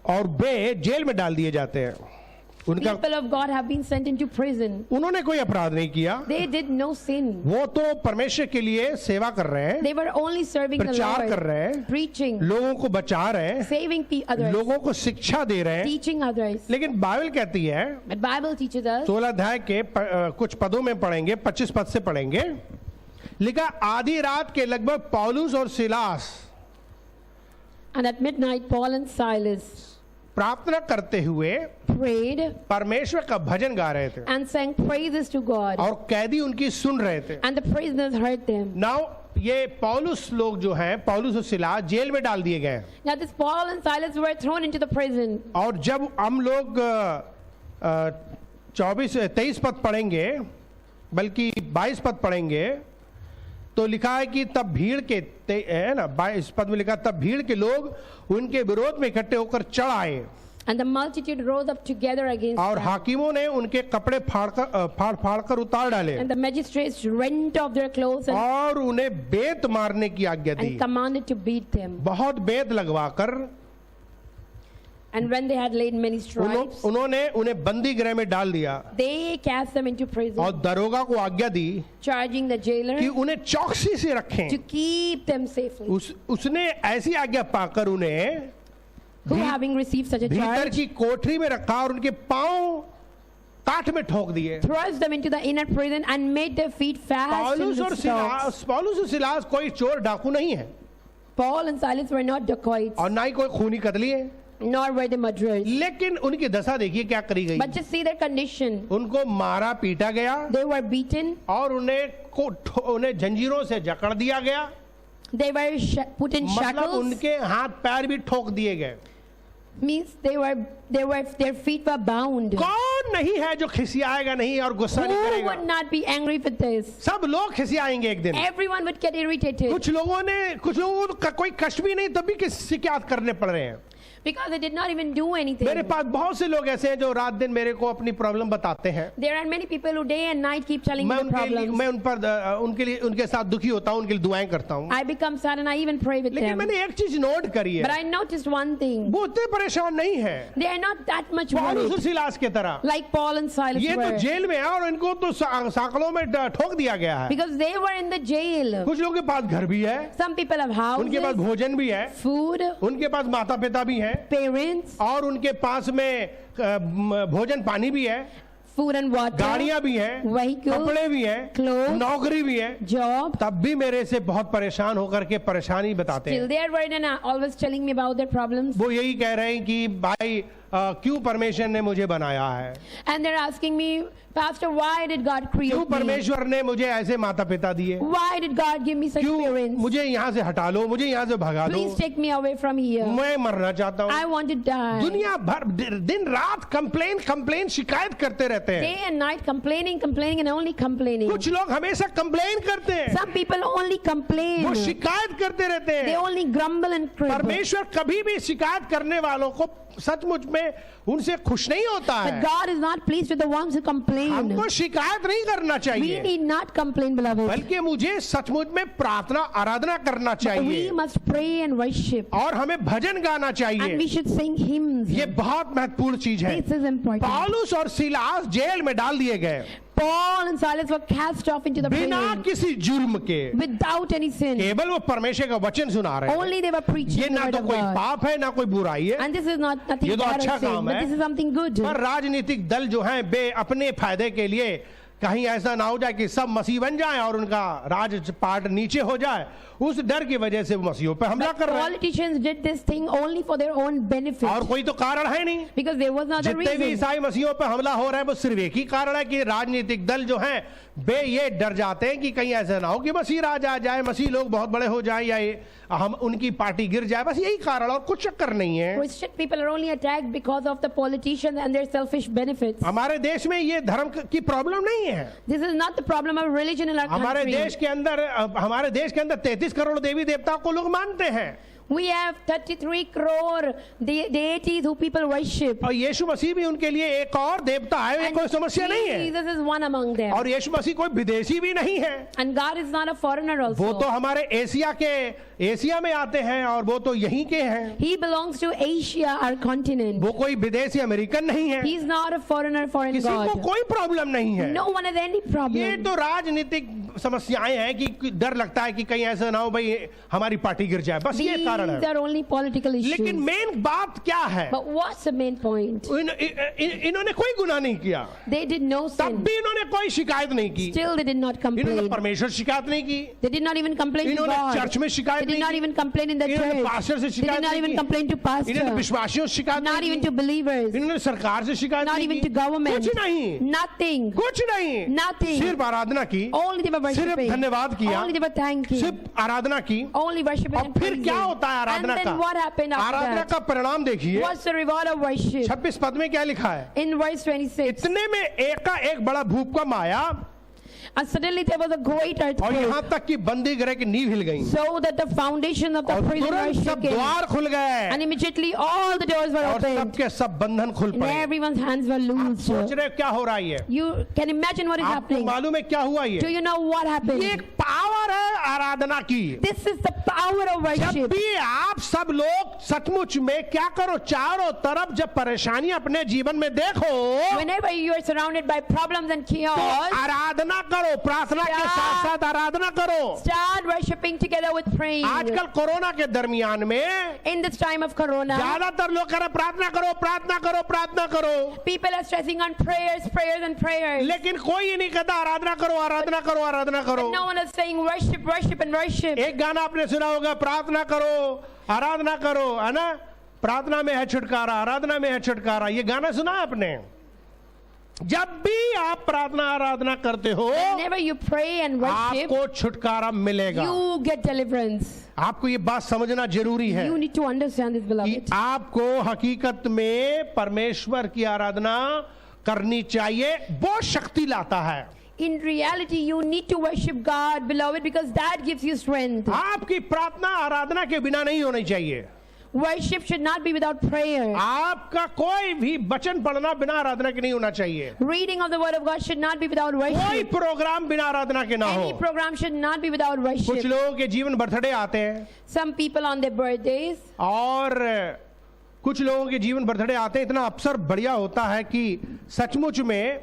और वे जेल में डाल दिए जाते हैं। उनका people of God have been sent into prison. उन्होंने कोई अपराध नहीं किया, They did no sin. वो तो परमेश्वर के लिए सेवा कर रहे हैं, They were only serving the प्रचार कर Lord, रहे हैं, preaching, लोगों को बचा रहे हैं, saving others, लोगों को शिक्षा दे रहे हैं। teaching others. लेकिन बाइबल कहती है, But Bible teaches us, 16 अध्याय के कुछ पदों में पढ़ेंगे, 25 पद से पढ़ेंगे, लिखा आधी रात के लगभग पौलुस और Silas and at midnight Paul and Silas प्रार्थना करते हुए prayed परमेश्वर का भजन गा रहे थे and sang praises to God, और कैदी उनकी सुन रहे थे। and the prisoners heard them. Now ये पौलुस लोग जो हैं, पौलुस और सिलास जेल में डाल दिए गए, Now this Paul and Silas were thrown into the prison. और जब हम लोग 23 पद पढ़ेंगे, बल्कि 22 पद पढ़ेंगे, तो लिखा है कि तब भीड़ के है ना, 22 पद में लिखा, तब भीड़ के लोग उनके विरोध में इकट्ठे होकर चढ़ आए And the multitude rose up together against और them. हाकिमों ने उनके कपड़े फाड़ कर उतार डाले And the magistrates rent off their clothes और उन्हें बेत मारने की आज्ञा दी। and commanded to beat them. बहुत बेत लगवाकर And when they had laid many stripes, उन्होंने उन्हें बंदी गृह में डाल दिया they cast them into और prison, दरोगा को आज्ञा दी charging the jailer कि उन्हें चौकसी से रखें। to keep them safely. उसने ऐसी आज्ञा पाकर उन्हें Who, having received such a भीतर charge, की कोठरी में रखा और उनके पांव काठ में ठोक दिए। thrust them into the inner prison and made their feet fast in the stocks. पौलुस और सिलास कोई चोर डाकू नहीं है Paul and Silas were not dacoits, और ना ही कोई खूनी कतली है, nor were they murderers. लेकिन उनकी दशा देखिए क्या करी गई। But just see their condition. उनको मारा पीटा गया They were beaten, और उन्हें जंजीरों से जकड़ दिया गया, they were put in मतलब shackles, उनके हाथ पैर भी ठोक दिए गए। means their feet were bound. कौन नहीं है जो खिसियाएगा नहीं और गुस्सा नहीं Who करेगा? would not be angry with this? सब लोग खिसियाएंगे एक दिन। Everyone would get irritated कुछ लोगों को कोई कष्ट भी नहीं, तब भी किसी शिकायत करने पड़ रहे हैं। because they did not even do anything. मेरे पास बहुत से लोग ऐसे हैं जो रात दिन मेरे को अपनी प्रॉब्लम बताते हैं। There are many people who day and night keep telling me the problems. मैं उनके साथ दुखी होता हूँ, उनके लिए दुआएं करता हूँ। I become sad and I even pray with लेकिन them. मैंने एक चीज नोट करी है, But I noticed one thing. वो उतने परेशान नहीं है They are not that much पौलुस और worried सिलास के तरह। like Paul and Silas ये तो were. जेल में है और इनको तो साकड़ों में ठोक दिया गया है। Because they were in the jail. कुछ लोगों के पास घर भी है, Some people have उनके पास houses, भोजन भी है, food, उनके पास माता पिता भी हैं, parents, और उनके पास में भोजन पानी भी है, food and water, गाड़ियां भी हैं, vehicles, कपड़े भी हैं, clothes, नौकरी भी है, job. तब भी मेरे से बहुत परेशान होकर के परेशानी बताते Still हैं। they are worried and are always telling me about their problems. वो यही कह रहे हैं कि भाई क्यों परमेश्वर ने मुझे बनाया है, And they're asking me, Pastor, why did God create क्यों me? परमेश्वर ने मुझे ऐसे माता पिता दिए, Why did God give me such क्यों parents? मुझे यहाँ से हटा लो, मुझे यहाँ से भगा दो, Please take me away from here. मैं मरना चाहता हूँ। I want to die. दुनिया भर दिन रात कंप्लेन शिकायत करते रहते हैं। Day and night complaining and only complaining. कुछ लोग हमेशा कंप्लेन करते हैं, Some people only complain. वो शिकायत करते रहते They हैं। only grumble and cribble. परमेश्वर कभी भी शिकायत करने वालों को सचमुच में उनसे खुश नहीं होता But है। God is not pleased with the ones who complain. हमको शिकायत नहीं करना We चाहिए, need not complain, beloved. बल्कि मुझे सचमुच में प्रार्थना आराधना करना We चाहिए must pray and worship. और हमें भजन गाना And चाहिए। we should sing hymns. ये बहुत महत्वपूर्ण चीज है। This is important. पौलुस और सिलास जेल में डाल दिए गए Paul and Silas were cast off into the बिना prison किसी जुर्म के, without any sin. केवल वो परमेश्वर का वचन सुना रहे हैं। Only they were ये preaching the ना word तो of कोई God. पाप है ना कोई बुराई है, And this is not nothing ये तो bad अच्छा or sin, काम but है। this is something good. पर राजनीतिक दल जो हैं वे अपने फायदे के लिए कहीं ऐसा ना हो जाए कि सब मसीह बन जाएं और उनका राज पार्ट नीचे हो जाए, उस डर की वजह से वो मसीहों पे हमला कर रहे हैं। Politicians did this thing only for their own benefit. और कोई तो कारण है नहीं। Because there was no other जितने भी reason. ईसाई मसीहों पे हमला हो रहा है वो सिर्फ एक ही कारण है कि राजनीतिक दल जो हैं वे ये डर जाते हैं कि कहीं ऐसा ना हो कि मसीह राज आ जाए, मसीह लोग बहुत बड़े हो जाएं या ये हम उनकी पार्टी गिर जाए, बस यही कारण और कुछ चक्कर नहीं है। Christian people are only attacked because of the politicians and their selfish benefits. हमारे देश में ये धर्म की प्रॉब्लम नहीं है। This is not the problem of religion in our हमारे country. देश के अंदर 33 करोड़ देवी देवताओं को लोग मानते हैं We have 33 crore deities who people worship. और यीशु मसीह भी उनके लिए एक और देवता है, ये And कोई समस्या नहीं है। Jesus is one among them. और यीशु मसीह कोई विदेशी भी नहीं है, And God is not a foreigner वो also. तो हमारे एशिया में आते हैं और वो तो यहीं के हैं, He belongs to Asia, our continent. वो कोई विदेशी अमेरिकन नहीं है, He's not a foreigner, foreign किसी को God. कोई प्रॉब्लम नहीं है। No one has any ये problem. तो राजनीतिक समस्याएं हैं कि डर लगता है कि कहीं ऐसा ना हो भाई हमारी पार्टी गिर जाए, बस ये कारण These है। are only political लेकिन issues. मेन बात क्या है, But what's the main point? इन्होंने कोई गुनाह नहीं किया, They did no तब sin. भी इन्होंने कोई शिकायत नहीं की, Still, they did not इन्होंने complain. परमेश्वर शिकायत नहीं की, They did not even complain to इन्होंने God. चर्च में They शिकायत did not नहीं even complain in the इन्होंने church. पास्टर से They did शिकायत not नहीं even की, complain to इन्होंने pastor. विश्वासियों से शिकायत Not नहीं even की, to believers. इन्होंने सरकार से शिकायत Not नहीं even की, to government. कुछ नहीं, Nothing. कुछ नहीं, Nothing. सिर्फ आराधना की, Only they were सिर्फ worshiping. धन्यवाद किया, Only they were thanking. सिर्फ आराधना की। Only worshiping और and फिर praising. क्या होता है And आराधना then का? what happened after Aradhana that? का परिणाम देखिए, What's the reward of worship? 26 पद में क्या लिखा है, In verse 26. इतने में एक का एक बड़ा भूकंप आया And suddenly there was a great और earthquake, यहाँ तक कि बंदी गृह की नींव हिल गई so that the foundation of the और prison तुरंत were सब shaken. द्वार खुल गए And immediately all the doors were और opened. सबके सब बंधन खुल And पड़े। everyone's hands were आप loosed. सोच रहे हो क्या हो रहा है ये? You can imagine what is आपको happening. मालूम है क्या हुआ Do ये? you know what ये happened? एक पावर है आराधना की। This is the power of जब worship. भी आप सब लोग सचमुच में क्या करो, चारों तरफ जब परेशानी अपने जीवन में देखो Whenever you are surrounded by problems and तो chaos, आराधना करो, प्रार्थना के साथ साथ आराधना करो। start worshiping together with praying. आजकल कोरोना के दरमियान में In this time of corona, ज्यादातर लोग कह रहे प्रार्थना करो, प्रार्थना करो, प्रार्थना करो, people are stressing on prayers, prayers and prayers. लेकिन कोई ये नहीं कहता आराधना करो, आराधना करो, आराधना करो। No one is saying worship, worship and worship. एक गाना आपने सुना होगा, प्रार्थना करो, आराधना करो, है ना? प्रार्थना में है छुटकारा, आराधना में है छुटकारा, ये गाना सुना है आपने? जब भी आप प्रार्थना आराधना करते हो Whenever you pray and worship, आपको छुटकारा मिलेगा। you get deliverance. आपको ये बात समझना जरूरी है You need to understand this, कि beloved. आपको हकीकत में परमेश्वर की आराधना करनी चाहिए, वो शक्ति लाता है। In reality, you need to worship God, beloved, because that gives you strength. आपकी प्रार्थना आराधना के बिना नहीं होनी चाहिए। Worship should not be without prayer. आपका कोई भी वचन पढ़ना बिना आराधना के नहीं होना चाहिए। Reading of the word of God should not be without कोई worship. प्रोग्राम बिना आराधना के ना हो। Any program should not be without कुछ worship. लोगों के जीवन बर्थडे आते हैं Some people on their birthdays, और कुछ लोगों के जीवन बर्थडे आते हैं, इतना अवसर बढ़िया होता है कि सचमुच में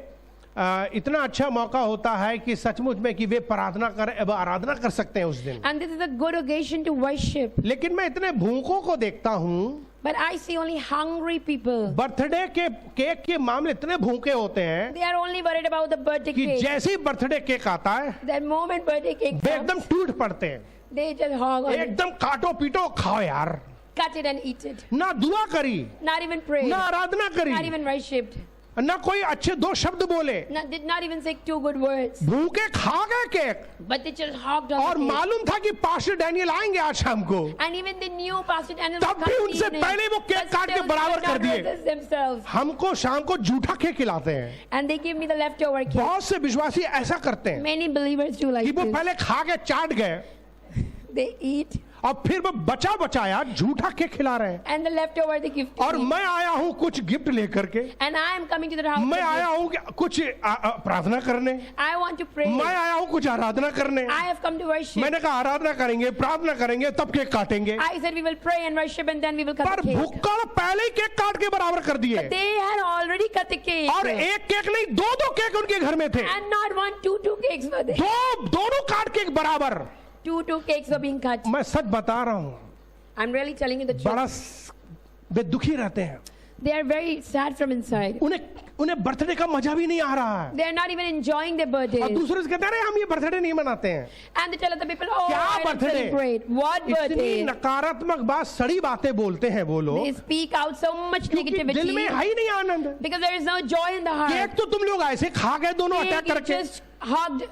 इतना अच्छा मौका होता है कि सचमुच में कि वे आराधना कर सकते हैं उस दिन। And this is a good occasion to worship. लेकिन मैं इतने भूखों को देखता हूँ, But I see only hungry people. Birthday के केक के मामले इतने भूखे होते हैं They are only worried about the birthday कि cake. जैसे ही बर्थडे केक आता है That moment birthday cake way comes, एकदम टूट पड़ते हैं, they just hog on it, एकदम काटो पीटो खाओ यार, cut it and eat it. ना दुआ करी, Not even pray. ना आराधना Not करी, even worshipped. ना कोई अच्छे दो शब्द बोले, Did not even say 2 good words. भूखे खा गए cake. But they just hogged on और the cake. मालूम था कि पास्टर डैनियल आएंगे आज शाम को, And even they knew Pastor Daniel तब would भी come in the उनसे evening. पहले वो केक But काट के still they बराबर did कर not दिए। resist themselves. हमको शाम को झूठा केक खिलाते हैं। And they give me the leftover cake. बहुत से विश्वासी ऐसा करते हैं Many believers do कि like वो this. पहले खा के चाट गए They eat और फिर वो बचा बचाया झूठा केक खिला रहे हैं। and the leftover they give to और me. मैं आया हूँ कुछ गिफ्ट लेकर के, And I am coming to the house. मैं with आया this. हूँ कि कुछ प्रार्थना करने, I want to pray. मैं आया हूँ कुछ आराधना करने। I have come to worship. मैंने कहा आराधना करेंगे, प्रार्थना करेंगे, तब केक काटेंगे। I said we will pray and worship and then we will cut पर the cake. भुक्कड़ पहले ही केक काट के बराबर कर दिए They had already cut the cake. और एक केक नहीं दो केक उनके घर में थे, And not one, two cakes were there. दोनों काट के बराबर। Two cakes were being cut. मैं सच बता रहा हूँ, I'm really telling you the truth. बड़ा वे दुखी रहते हैं, They are very sad from inside. उन्हें बर्थडे का मजा भी नहीं आ रहा है। They are not even enjoying their birthday. और दूसरे से कहते हैं हम ये बर्थडे नहीं मनाते हैं। And they tell other people, oh, क्या I don't birthday? celebrate. What इतनी birthday? नकारात्मक बात, सड़ी बातें बोलते हैं वो लोग, They speak out so much क्योंकि दिल में negativity है ही नहीं आनंद। because there is no joy in the cake heart. तो तुम लोग ऐसे खा गए दोनों अटैक Cake, you करके, just hugged.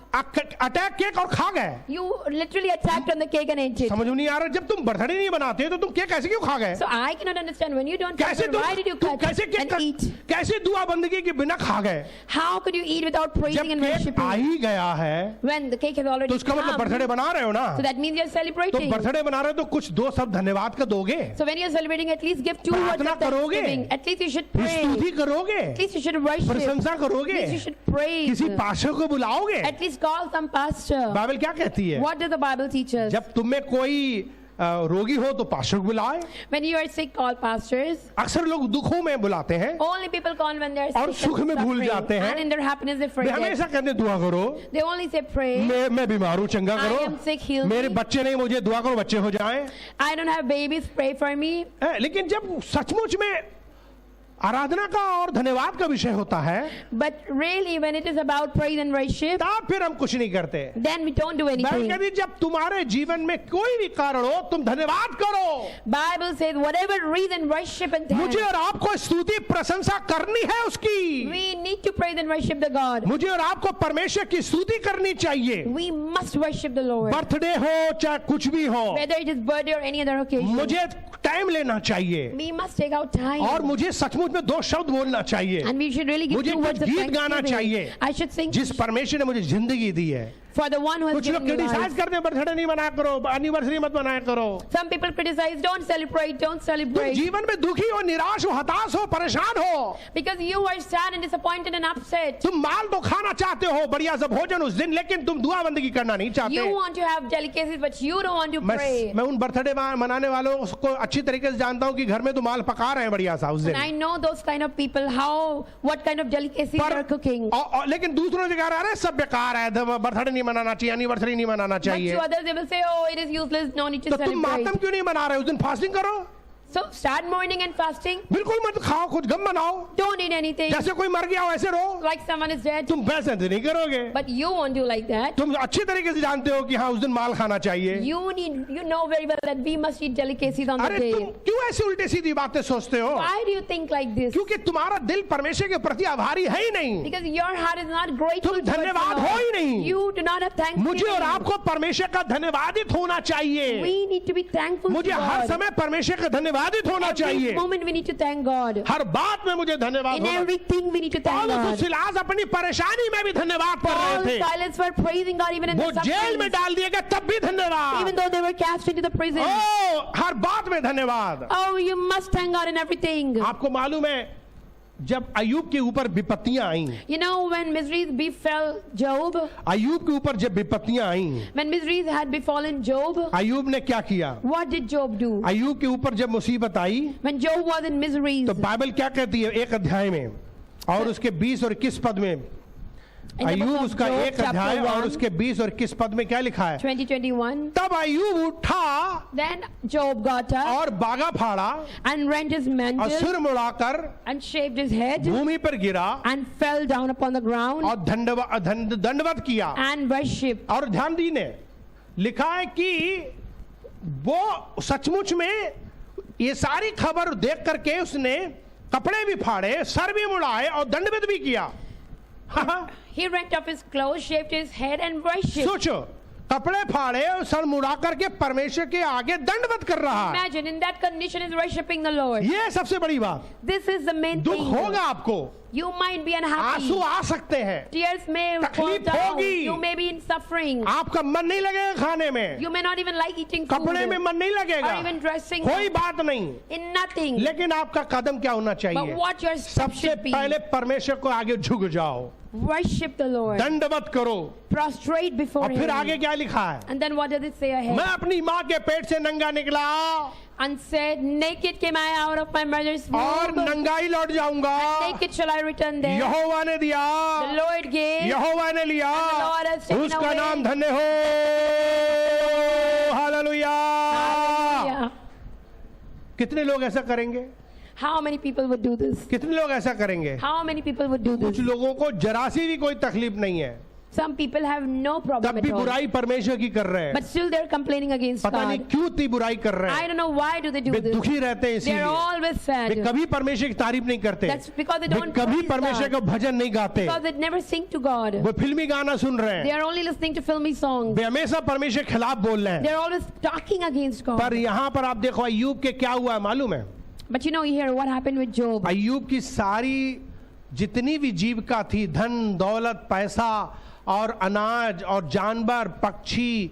अटैक केक और खा गए। You literally attacked on the cake and ate it. समझ में नहीं आ रहा, जब तुम बर्थडे नहीं बनाते तो तुम केक ऐसे क्यों खा गए? So I cannot understand when you don't कैसे cut, why did you तुम cut कैसे केक and eat? कैसे दुआ बंदगी के बिना खा गए? How could you eat without जब praising and केक आ worshiping ही गया है when the cake has तो already उसका मतलब come? बर्थडे बना रहे हो ना, So that means you're तो celebrating. बर्थडे बना रहे हो तो कुछ दो शब्द धन्यवाद का दोगे, So when you're celebrating, at least give 2 words प्रार्थना of करोगे, thanksgiving. At least you should pray. स्तुति करोगे, At least you should worship. प्रशंसा At करोगे, least you should praise. किसी पास्टर को बुलाओगे। At least call some pastor. Bible क्या कहती है? What does the Bible teach us? जब तुम में कोई रोगी हो तो पास्टर को बुलाए। When you are sick, call pastors. अक्सर लोग दुखों में बुलाते हैं Only people call when they are और sick सुख में and भूल suffering. जाते हैं। And in their happiness they way forget. हमेशा कहते हैं दुआ करो, They only say pray. मैं बीमार हूँ चंगा I करो, am sick, heal मेरे me. बच्चे नहीं मुझे दुआ करो बच्चे हो जाएं। I don't have babies, pray for me. लेकिन जब सचमुच में आराधना का और धन्यवाद का विषय होता है But really, when it is about praise and worship, तब फिर हम कुछ नहीं करते। then we don't do Bible anything. कहती है जब तुम्हारे जीवन में कोई भी कारण हो तुम धन्यवाद करो। Bible says, whatever reason, worship and thank. मुझे और आपको स्तुति प्रशंसा करनी है उसकी, We need to praise and worship the God. मुझे और आपको परमेश्वर की स्तुति करनी चाहिए। We must worship the Lord. Birthday हो चाहे कुछ भी हो, Whether it is birthday or any other occasion. मुझे टाइम लेना चाहिए We must take out time. और मुझे सचमुच में दो शब्द बोलना चाहिए। And we should really give मुझे 2 कुछ words of गीत गाना thanksgiving. चाहिए I should sing जिस परमेश्वर ने मुझे जिंदगी दी है। for the one who has कुछ लोग given me क्रिटिसाइज life. करते हैं बर्थडे नहीं मनाया करो, एनिवर्सरी मत मनाया करो। Some people criticize, don't celebrate, don't तुम celebrate. जीवन में दुखी हो, निराश हो, हताश हो, परेशान हो, Because you are sad and disappointed and upset. तुम माल तो खाना चाहते हो बढ़िया सा भोजन उस दिन, लेकिन तुम दुआ बंदगी करना नहीं चाहते। You want to have delicacies, but you don't want to pray. मैं उन बर्थडे मनाने वालों को अच्छी तरीके से जानता हूँ कि घर में तो माल पका रहे हैं बढ़िया सा उस दिन, And I know those kind of people, what kind of delicacies they are cooking. लेकिन दूसरों से कह रहा है सब बेकार है, बर्थडे नहीं मनाना चाहिए, एनिवर्सरी नहीं मनाना But चाहिए। to others they will say, oh, it is useless, no need to तो तुम celebrate. मातम क्यों नहीं मना रहे? उस दिन फास्टिंग करो, So start mourning and fasting. बिल्कुल मत खाओ, कुछ गम मनाओ, Don't eat anything. जैसे कोई मर गया हो ऐसे रहो। Like someone is dead. तुम वैसे तो नहीं करोगे, But you won't do like that. तुम अच्छी तरीके से जानते हो कि हाँ उस दिन माल खाना चाहिए। You know very well that we must eat delicacies on the अरे day. तुम क्यों ऐसी उल्टी सीधी बातें सोचते हो? Why do you think like this? क्योंकि तुम्हारा दिल परमेश्वर के प्रति आभारी है ही नहीं, Because your heart is not grateful तुम towards the धन्यवाद Lord. हो ही नहीं। You do not have मुझे और thanksgiving. आपको परमेश्वर का धन्यवादित होना चाहिए। We need to be thankful to मुझे हर God. समय परमेश्वर का धन्यवादित होना Every चाहिए। moment we need to thank God. हर बात में मुझे धन्यवाद In होना। everything we need to thank पौलुस और God. सिलास अपनी परेशानी में भी धन्यवाद कर Paul रहे थे, silence for praising God even in वो the जेल में sufferings. डाल दिए गए तब भी Even धन्यवाद। though they were cast into the prison. ओ हर बात में धन्यवाद। Oh, you must thank God in everything. आपको मालूम है जब अय्यूब के ऊपर विपत्तियां आई, You know, when miseries befell Job, अय्यूब के ऊपर जब विपत्तियां आई, when miseries had befallen Job, अय्यूब ने क्या किया? what did Job do? अय्यूब के ऊपर जब मुसीबत आई When Job was in miseries, तो बाइबल क्या कहती है एक अध्याय में और उसके 20 और 21 पद में, in the Ayyub book of उसका Job, एक अध्याय chapter और 1, उसके 20 और 21 पद में क्या लिखा है? 20-21, तब अय्यूब उठा then Job got up और बागा फाड़ा and rent his और mantle सिर मुड़ाकर and shaved his head भूमि पर गिरा and fell down upon the ground और दंडवत किया। and worshipped. और ध्यान दीजिए, लिखा है कि वो सचमुच में ये सारी खबर देख करके उसने कपड़े भी फाड़े, सर भी मुड़ाए और दंडवत भी किया। He rent off his clothes, shaved his head and worshipped. सोचो, कपड़े फाड़े और सर मुड़ा करके परमेश्वर के आगे दंडवत कर रहा है। Imagine in that condition is worshipping the Lord. ये सबसे बड़ी बात। This is the main दुख thing. होगा आपको, You might be unhappy. आंसू आ सकते हैं, Tears may fall तकलीफ down. होगी। You may be in suffering. आपका मन नहीं लगेगा खाने में, You may not even like eating food कपड़े में मन नहीं or लगेगा, even dressing कोई बात नहीं, in nothing. लेकिन आपका कदम क्या होना But चाहिए? what your step सबसे should be, पहले परमेश्वर को आगे झुक जाओ, worship the Lord. दंडवत करो, Prostrate before और फिर Him. आगे क्या लिखा है? And then what does it say ahead? मैं अपनी माँ के पेट से नंगा निकला And said, naked came I out of my mother's और womb. नंगाई लौट जाऊंगा। Naked shall I return there. यहोवा ने दिया, The Lord gave. यहोवा ने लिया, And the Lord has taken उसका away. नाम धन्य हो। हालेलुया। Yeah. कितने लोग ऐसा करेंगे? How many people would do this? कितने लोग ऐसा करेंगे? How many people would do कुछ this? लोगों को जरा सी भी कोई तकलीफ नहीं है, Some people have no तब problem भी at all. बुराई परमेश्वर की कर रहे हैं। But still they're complaining against पता नहीं God. क्यों इतनी बुराई कर रहे I हैं, don't know why do they do way this. दुखी रहते हैं, They're इसीलिए always वे sad. कभी परमेश्वर की तारीफ नहीं करते, That's because they way don't कभी praise परमेश्वर God. का भजन नहीं गाते, Because they never sing to God. वो फिल्मी गाना सुन रहे They हैं, are only listening to filmy songs. वे हमेशा परमेश्वर के खिलाफ बोल रहे हैं। They're always talking against पर God. यहाँ पर आप देखो अय्यूब के क्या हुआ है मालूम है? But you know, you hear what happened with Job. अय्यूब की सारी जितनी भी जीविका थी, धन दौलत पैसा और अनाज और जानवर पक्षी,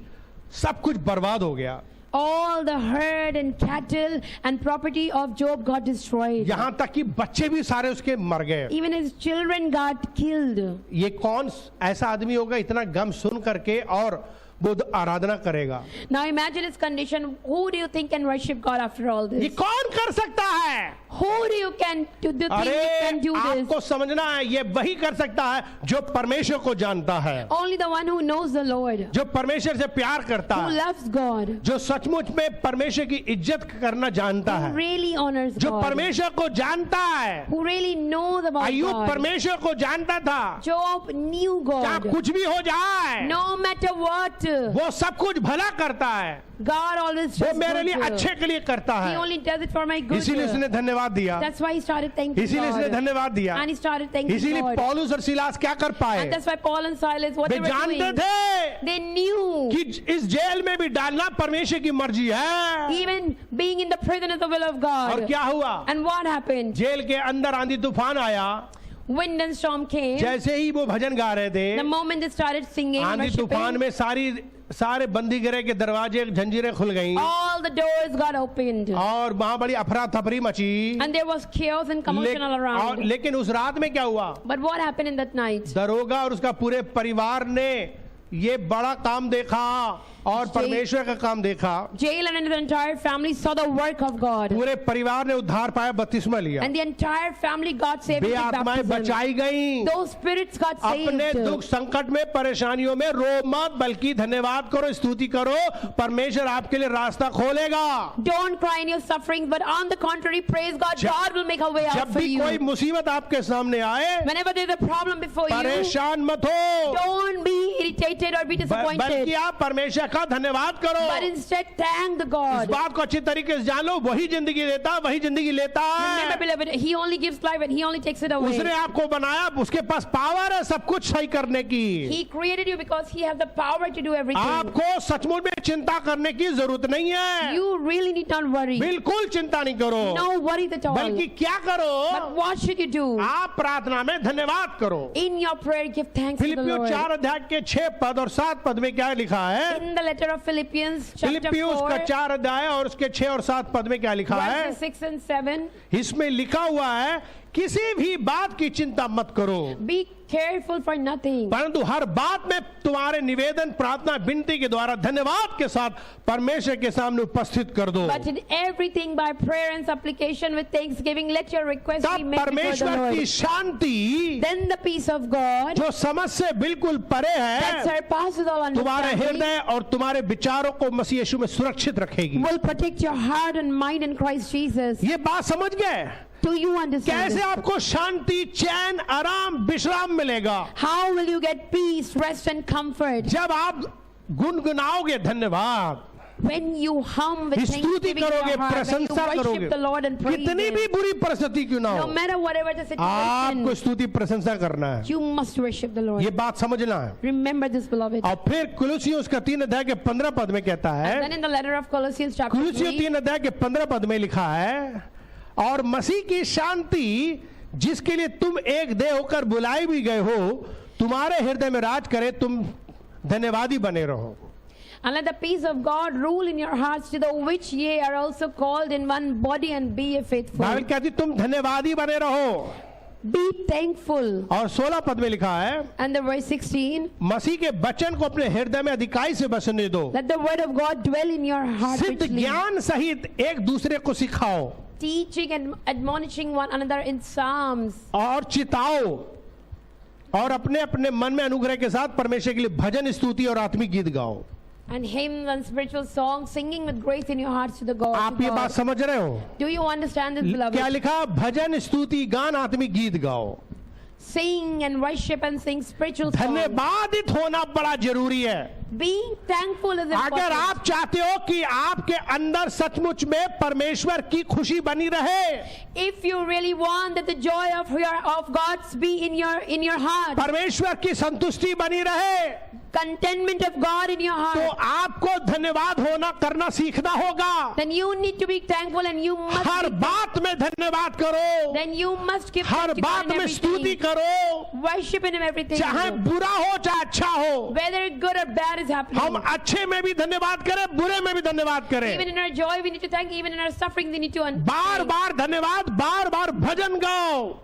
सब कुछ बर्बाद हो गया। All the herd and cattle and property of Job got destroyed. यहाँ तक कि बच्चे भी सारे उसके मर गए। Even his children got killed. ये कौन ऐसा आदमी होगा इतना गम सुन करके और वो आराधना करेगा? Now imagine his condition. Who do you think can worship God after all ये this? कौन कर सकता है? Who do you can do the thing अरे can do this? आपको समझना है, ये वही कर सकता है जो परमेश्वर को जानता है, Only the one who knows the Lord, जो परमेश्वर से प्यार करता who है, loves God, जो सचमुच में परमेश्वर की इज्जत करना जानता who है, really honors जो God, परमेश्वर को जानता है। who really knows about Ayyub God. परमेश्वर को जानता था, Job knew चाहे God. कुछ भी हो जाए No matter what, वो सब कुछ भला करता है, God always वो does मेरे लिए good. अच्छे के लिए करता He है। only does it for my good. इसीलिए उसने धन्यवाद दिया, That's why he started thanking इसीलिए उसने God. धन्यवाद दिया, And he started thanking इसीलिए God. पौलुस और सिलास क्या कर पाए? And that's why Paul and Silas, what way they were जानते doing, थे they knew कि इस जेल में भी डालना परमेश्वर की मर्जी है। even being in the prison is the will of और God. क्या हुआ? And what happened? जेल के अंदर आंधी तूफान आया, Wind and storm came. जैसे ही वो भजन गा रहे थे, The moment they started singing, आंधी तूफान worshiping, में सारे बंदी गिरे के दरवाजे जंजीरें खुल गईं all the doors got opened. और वहां बड़ी अफरा तफरी मची। And there was chaos and commotion all around. लेकिन उस रात में क्या हुआ? But what happened in that night? दरोगा और उसका पूरे परिवार ने ये बड़ा काम देखा और परमेश्वर का काम देखा। Jail and the entire family saw the work of God. पूरे परिवार ने उद्धार पाया, बपतिस्मा लिया, And the entire family got saved way with आत्माएं baptism. बचाई गईं। Those spirits got अपने saved. दुख संकट में परेशानियों में रो मत, बल्कि धन्यवाद करो, स्तुति करो, परमेश्वर आपके लिए रास्ता खोलेगा। Don't cry in your sufferings, but on the contrary, praise God. God will make a way out जब for भी कोई you. मुसीबत आपके सामने आए, Whenever there's a problem before you, परेशान मत हो, don't be irritated or be बल्कि disappointed, आप परमेश्वर का धन्यवाद करो। but instead thank the इस God. बात को अच्छी तरीके से जान लो, वही जिंदगी देता है, वही जिंदगी लेता Remember, है। beloved, He only gives life and He only takes it away. उसने आपको बनाया, उसके पास पावर है सब कुछ सही करने की। He created you because He has the power to do everything. आपको सचमुच में चिंता करने की जरूरत नहीं है, You really need not worry. बिल्कुल चिंता नहीं करो, No worries at all. बल्कि क्या करो? But what should you do? आप प्रार्थना में धन्यवाद करो। In your prayer, give thanks to the फिलिपियों Lord. 4 अध्याय के 6 पद और 7 पद में क्या लिखा है? In the letter of Philippians, chapter फिलिपियों 4, का 4 अध्याय और उसके 6 और 7 पद में क्या लिखा है? verses 6 and 7, इसमें लिखा हुआ है किसी भी बात की चिंता मत करो, Be careful for nothing. परंतु हर बात में तुम्हारे निवेदन, प्रार्थना, विनती के द्वारा धन्यवाद के साथ परमेश्वर के सामने उपस्थित कर दो। But in everything by prayer and supplication with thanksgiving, let your request be तब made before the परमेश्वर की Lord. Shanti Then the peace of God जो समझ से बिल्कुल परे that है surpasses all तुम्हारे understanding हृदय और तुम्हारे विचारों को मसीह यीशु में सुरक्षित रखेगी। will protect your heart and mind in Christ Jesus. ये बात समझ गए? Do you understand कैसे this? आपको शांति, चैन, आराम, विश्राम मिलेगा? How will you get peace, rest and comfort? जब आप गुनगुनाओगे धन्यवाद, When you hum with स्तुति thanksgiving in करोगे, your heart, when you प्रशंसा करोगे, worship the Lord and praise कितनी भी Him, बुरी परिस्थिति क्यों ना no हो, matter whatever the आपको situation, स्तुति प्रशंसा करना है। you must worship the Lord. ये बात समझना है। Remember this, beloved. और फिर कुलुसियों उसका 3 अध्याय के 15 पद में कहता And then है, in the letter of Colossians chapter कुलुसियों 3, 3 अध्याय के 15 पद में लिखा है, और मसीह की शांति जिसके लिए तुम एक देह होकर बुलाए भी गए हो, तुम्हारे हृदय में राज करे, तुम धन्यवादी बने रहो। and let the peace of God rule in your hearts, to the which ye are also called in one body, and be ye faithful. Bible कहती तुम धन्यवादी बने रहो। Be thankful. और 16 पद में लिखा है, And the verse 16, मसीह के वचन को अपने हृदय में अधिकाई से बसने दो, let the word of God dwell in your heart सिद्ध richly, ज्ञान सहित एक दूसरे को सिखाओ teaching and admonishing one another in psalms और चिताओ, और अपने अपने मन में अनुग्रह के साथ परमेश्वर के लिए भजन, स्तुति और आत्मिक गीत गाओ। and hymns and spiritual songs, singing with grace in your hearts to the God. आप to ये God. बात समझ रहे हो? Do you understand this, क्या beloved? लिखा? भजन, स्तुति, गान, आत्मिक गीत गाओ। Sing and worship and sing spiritual songs. धन्यवादित होना बड़ा जरूरी है। Being thankful is अगर important. आप चाहते हो कि आपके अंदर सचमुच में परमेश्वर की खुशी बनी रहे, If you really want that the joy of God's be in your heart, परमेश्वर की संतुष्टि बनी रहे, contentment of God in your तो heart, आपको धन्यवाद होना करना सीखना होगा। then you need to be thankful and you must her be, बात में धन्यवाद करो, then you must give her thanks to God बात in में स्तुति everything. करो, Worship Him in everything. चाहे बुरा हो चाहे अच्छा हो। Whether good or bad is हम happening. अच्छे में भी धन्यवाद करें, बुरे में भी धन्यवाद Even करें। in our joy we need to thank, even in our suffering we need to bar thank. बार धन्यवाद, बार बार भजन गाओ।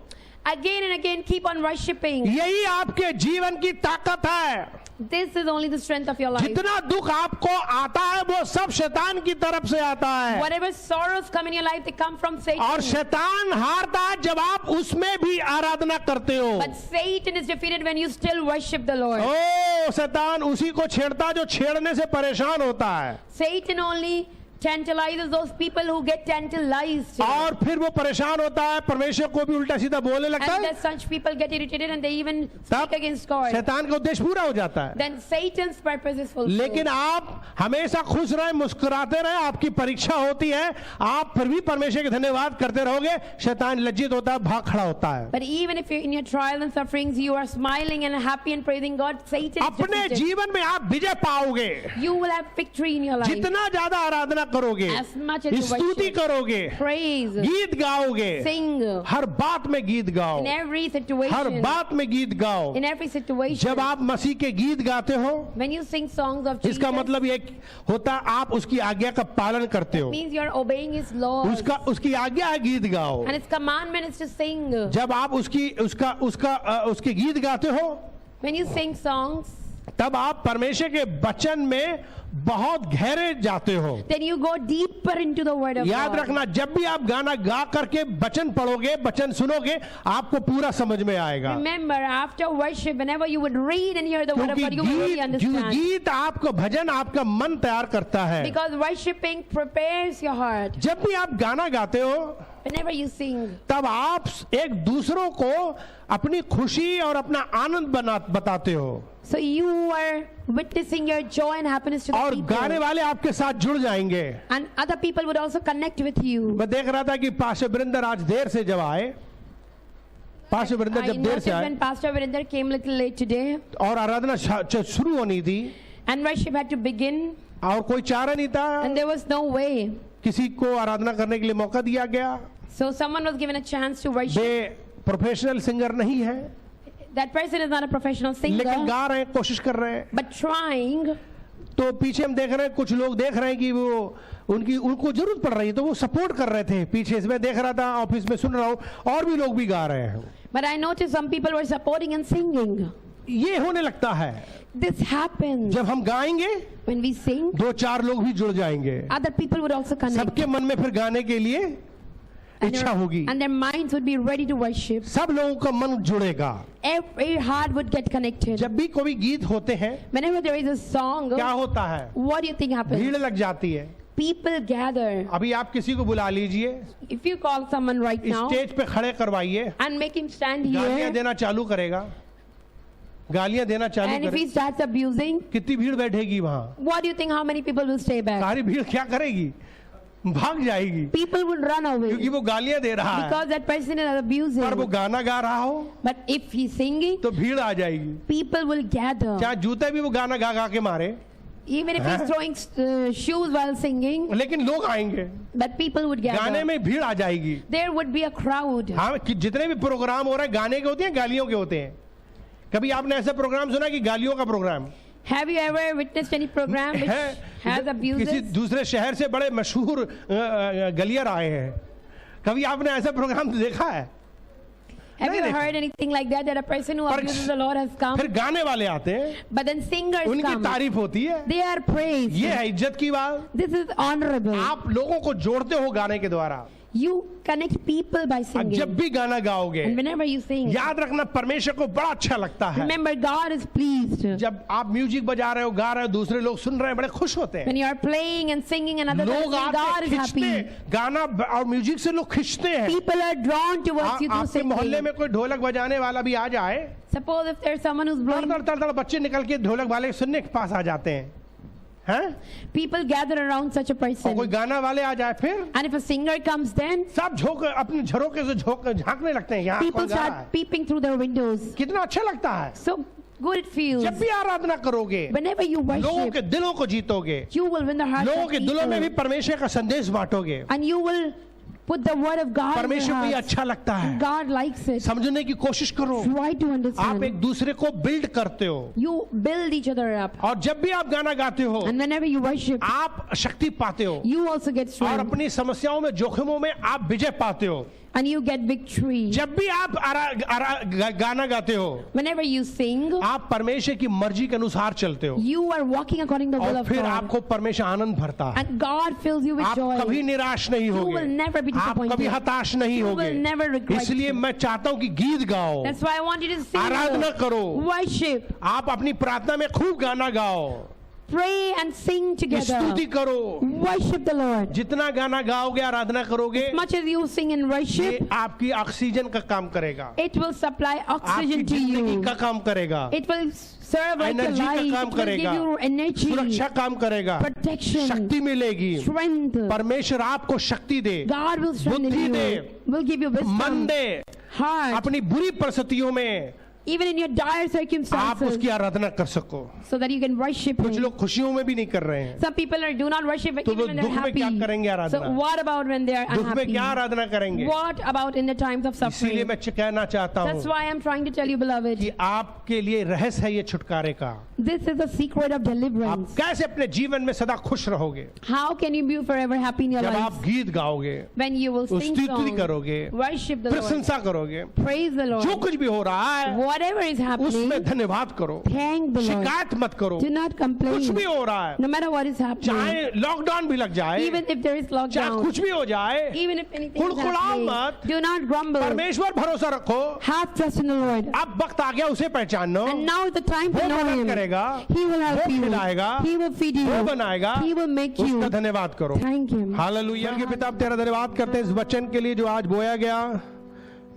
Again and again keep on worshiping. यही आपके जीवन की ताकत है। This is only the strength of your life. जितना दुख आपको आता है वो सब शैतान की तरफ से आता है, Whatever sorrows come in your life, they come from Satan. और शैतान हारता है जब आप उसमें भी आराधना करते हो। But Satan is defeated when you still worship the Lord. ओ शैतान उसी को छेड़ता जो छेड़ने से परेशान होता है, Satan only tantalizes those people who get tantalized. और फिर वो परेशान होता है, परमेश्वर को भी उल्टा सीधा बोलने लगता And है। that such people get irritated and they even तब speak against God. शैतान का उद्देश्य पूरा हो जाता है। Then Satan's purpose is fulfilled. लेकिन आप हमेशा खुश रहे, मुस्कुराते रहे, आपकी परीक्षा होती है, आप फिर भी परमेश्वर के धन्यवाद करते रहोगे, शैतान लज्जित होता है, भाग खड़ा होता है। But even if you're in your trial and sufferings, you are smiling and happy and praising God, Satan is अपने defeated. जीवन में आप विजय पाओगे, You will have victory in your life. जितना ज्यादा आराधना करोगे, As much as you स्तुति worship, करोगे, praise, गीत गाओगे, sing, हर बात में गीत गाओ, in every हर situation, बात में गीत गाओ। in every situation. जब आप मसीह के गीत गाते हो, When you sing songs of Jesus, इसका मतलब ये होता आप उसकी आज्ञा का पालन करते हो, means you're obeying His laws. उसकी आज्ञा है गीत गाओ। And His commandment is to sing. जब आप उसके गीत गाते हो, When you sing songs, तब आप परमेश्वर के वचन में बहुत गहरे जाते हो। then you go deeper into the Word of याद God. रखना, जब भी आप गाना गा करके वचन पढ़ोगे, वचन सुनोगे, आपको पूरा समझ में आएगा। Remember, after worship, whenever you would read and hear the Word of क्योंकि God, you will really understand. गीत आपको भजन आपका मन तैयार करता है। Because worshiping prepares your heart. जब भी आप गाना गाते हो, Whenever you sing, तब आप एक दूसरों को अपनी खुशी और अपना आनंद बताते हो, so you are witnessing your joy and happiness to the और people. गाने वाले आपके साथ जुड़ जाएंगे। And other people would also connect with you. मैं देख रहा था कि पास्टर वीरेंद्र आज देर से जब आए, पास्टर वीरेंद्र I जब देर noticed से आए when Pastor Virender came a little late today, और आराधना शुरू होनी थी, and worship had to begin, और कोई चारा नहीं था, and there was no way. किसी को आराधना करने के लिए मौका दिया गया। So someone was given a chance to worship. Way professional singer नहीं है, That person is not a professional लेकिन singer, गा रहे हैं, कोशिश कर रहे हैं। but trying. तो पीछे हम देख रहे हैं, कुछ लोग देख रहे हैं कि वो उनको जरूरत पड़ रही है तो वो सपोर्ट कर रहे थे पीछे से। मैं देख रहा था, ऑफिस में सुन रहा हूँ, और भी लोग भी गा रहे हैं। But I noticed some people were supporting and singing. ये होने लगता है This happens जब हम गाएंगे, when we sing. 2-4 लोग भी जुड़ जाएंगे, Other people would also connect. सबके मन में फिर गाने के लिए इच्छा होगी, and their minds would be ready to worship. सब लोगों का मन जुड़ेगा। Every heart would get connected. जब भी कोई गीत होते हैं, Whenever there is a song, क्या होता है? what do you think happens? भीड़ लग जाती है। People gather. अभी आप किसी को बुला लीजिए, If you call someone right now stage पे खड़े करवाइए, and make him stand गालियां here, देना चालू करेगा, गालियां देना चालू and if he करेगा, starts abusing, कितनी भीड़ बैठेगी वहां? what do you think how many people will stay back? सारी भीड़ क्या करेगी? भाग जाएगी, People will run away क्योंकि वो गालियां दे रहा है। because that person is abusing. पर वो गाना गा रहा हो But if he's singing, तो भीड़ आ जाएगी। people will gather. चाहे जूते भी वो गाना गा गा के मारे, Even if he's throwing shoes while singing, लेकिन लोग आएंगे, but people would गाने gather. में भीड़ आ जाएगी। There would be a crowd. हाँ, जितने भी प्रोग्राम हो रहे हैं गाने के होते हैं, गालियों के होते हैं। कभी आपने ऐसा प्रोग्राम सुना कि गालियों का programme Have you ever witnessed any program which है? has किसी abuses? दूसरे शहर से बड़े मशहूर गलियर आए हैं, कभी आपने ऐसा प्रोग्राम देखा है? Have नहीं you देखा। heard anything like that? That a person who पर abuses the Lord has come, फिर गाने वाले आते हैं, but then singers उनकी come. तारीफ होती है। They are praised. ये है इज्जत की बात। This is honorable. आप लोगों को जोड़ते हो गाने के द्वारा। You connect people by अब singing. जब भी गाना गाओगे, And whenever you sing, याद रखना परमेश्वर को बड़ा अच्छा लगता है। remember God is pleased. जब आप म्यूजिक बजा रहे हो, गा रहे हो, दूसरे लोग सुन रहे हैं, बड़े खुश होते हैं। When you are playing and singing and others are लोग singing, God आते is खींचते, happy. गाना और म्यूजिक से लोग खींचते हैं। People are drawn towards you through आपके मोहल्ले singing. में कोई ढोलक बजाने वाला भी आ जाए, Suppose if there's someone who's तड़ blowing, तड़ तड़ तड़ बच्चे निकल के ढोलक वाले के सुनने के पास आ जाते हैं, हैं? people gather around such a और कोई person. गाना वाले आ जाए, फिर And if a singer comes then, सब झोंक अपने झरोके से झांकने लगते हैं, यहाँ people कौन गा रहा है? start peeping through their windows. कितना अच्छा लगता है। So good it feels. जब भी आराधना करोगे, Whenever you लोगों के worship, दिलों को जीतोगे, you will win the hearts लोगों of के दिलों में भी people. परमेश्वर का संदेश बांटोगे। And you will put the word of God in their परमेश्वर को ये hearts. अच्छा लगता है। God likes it. समझने की कोशिश करो। Try to आप understand. एक दूसरे को बिल्ड करते हो, You build each other up. और जब भी आप गाना गाते हो, And whenever you worship, आप शक्ति पाते हो, you also get और strength. अपनी समस्याओं में, जोखिमों में आप विजय पाते हो। And you get victory. जब भी आप गाना गाते हो, Whenever you sing, आप परमेश्वर की मर्जी के अनुसार चलते हो, you are walking according to the will और of फिर God. आपको परमेश्वर आनंद भरता है। And God fills you with आप joy. कभी निराश नहीं You होगे, will never be आप कभी disappointed. हताश नहीं You होगे। will never regret. इसलिए मैं चाहता हूँ कि गीत गाओ, That's why I want you to sing. आराधना करो, Worship. आप अपनी प्रार्थना में खूब गाना गाओ, Pray and sing together. स्तुति करो। Worship the Lord. जितना गाना गाओगे, आराधना करोगे, As much as you sing and ये worship, आपकी ऑक्सीजन का काम करेगा, it will supply आपकी oxygen to जिंदगी you. का काम करेगा, It will serve like a energy का light. काम It will give करेगा, you energy, सुरक्षा काम करेगा, protection, शक्ति मिलेगी। strength. परमेश्वर आपको शक्ति दे, God will strengthen बुद्धि you. They, Will give you मन wisdom, दे, heart, अपनी बुरी परिस्थितियों में even in your dire आप circumstances, उसकी आराधना कर सको। so that you can worship कुछ Him. लोग खुशियों में भी नहीं कर रहे हैं, Some people do not worship तो वो even when they're दुख में क्या happy. करेंगे So Aradhana? what about when they are दुख में unhappy? क्या आराधना करेंगे? What about in the times of इसीलिए suffering? मैं कहना चाहता That's हूँ why I'm trying to tell you, कि beloved, आपके लिए रहस्य है ये छुटकारे का। this is the secret of आप deliverance. कैसे अपने जीवन में सदा खुश रहोगे? How can you be forever happy in your जब life? आप गीत गाओगे, When you will sing स्तुति songs, करोगे, worship the Lord, प्रशंसा करोगे, praise the जो Lord. कुछ भी हो रहा है Whatever is happening, उसमें धन्यवाद करो, thank the Lord. शिकायत मत करो। Do not कुछ complain. भी हो रहा है, No matter what is happening, चाहे लॉकडाउन भी लग जाए, even if there is चाहे lockdown, कुछ भी हो जाए, even if anything is कुड़कुड़ाओ happening, मत, do not grumble. परमेश्वर भरोसा रखो। Have trust in the Lord. अब वक्त आ गया उसे पहचानो, And now is the time वो to know मदद Him. करेगा, He will help वो you. खिलाएगा, He will feed you. वो बनाएगा, He will make उसका you. धन्यवाद करो। Thank Him. हालेलुया। के पिता तेरा धन्यवाद करते हैं इस वचन के लिए जो आज बोया गया।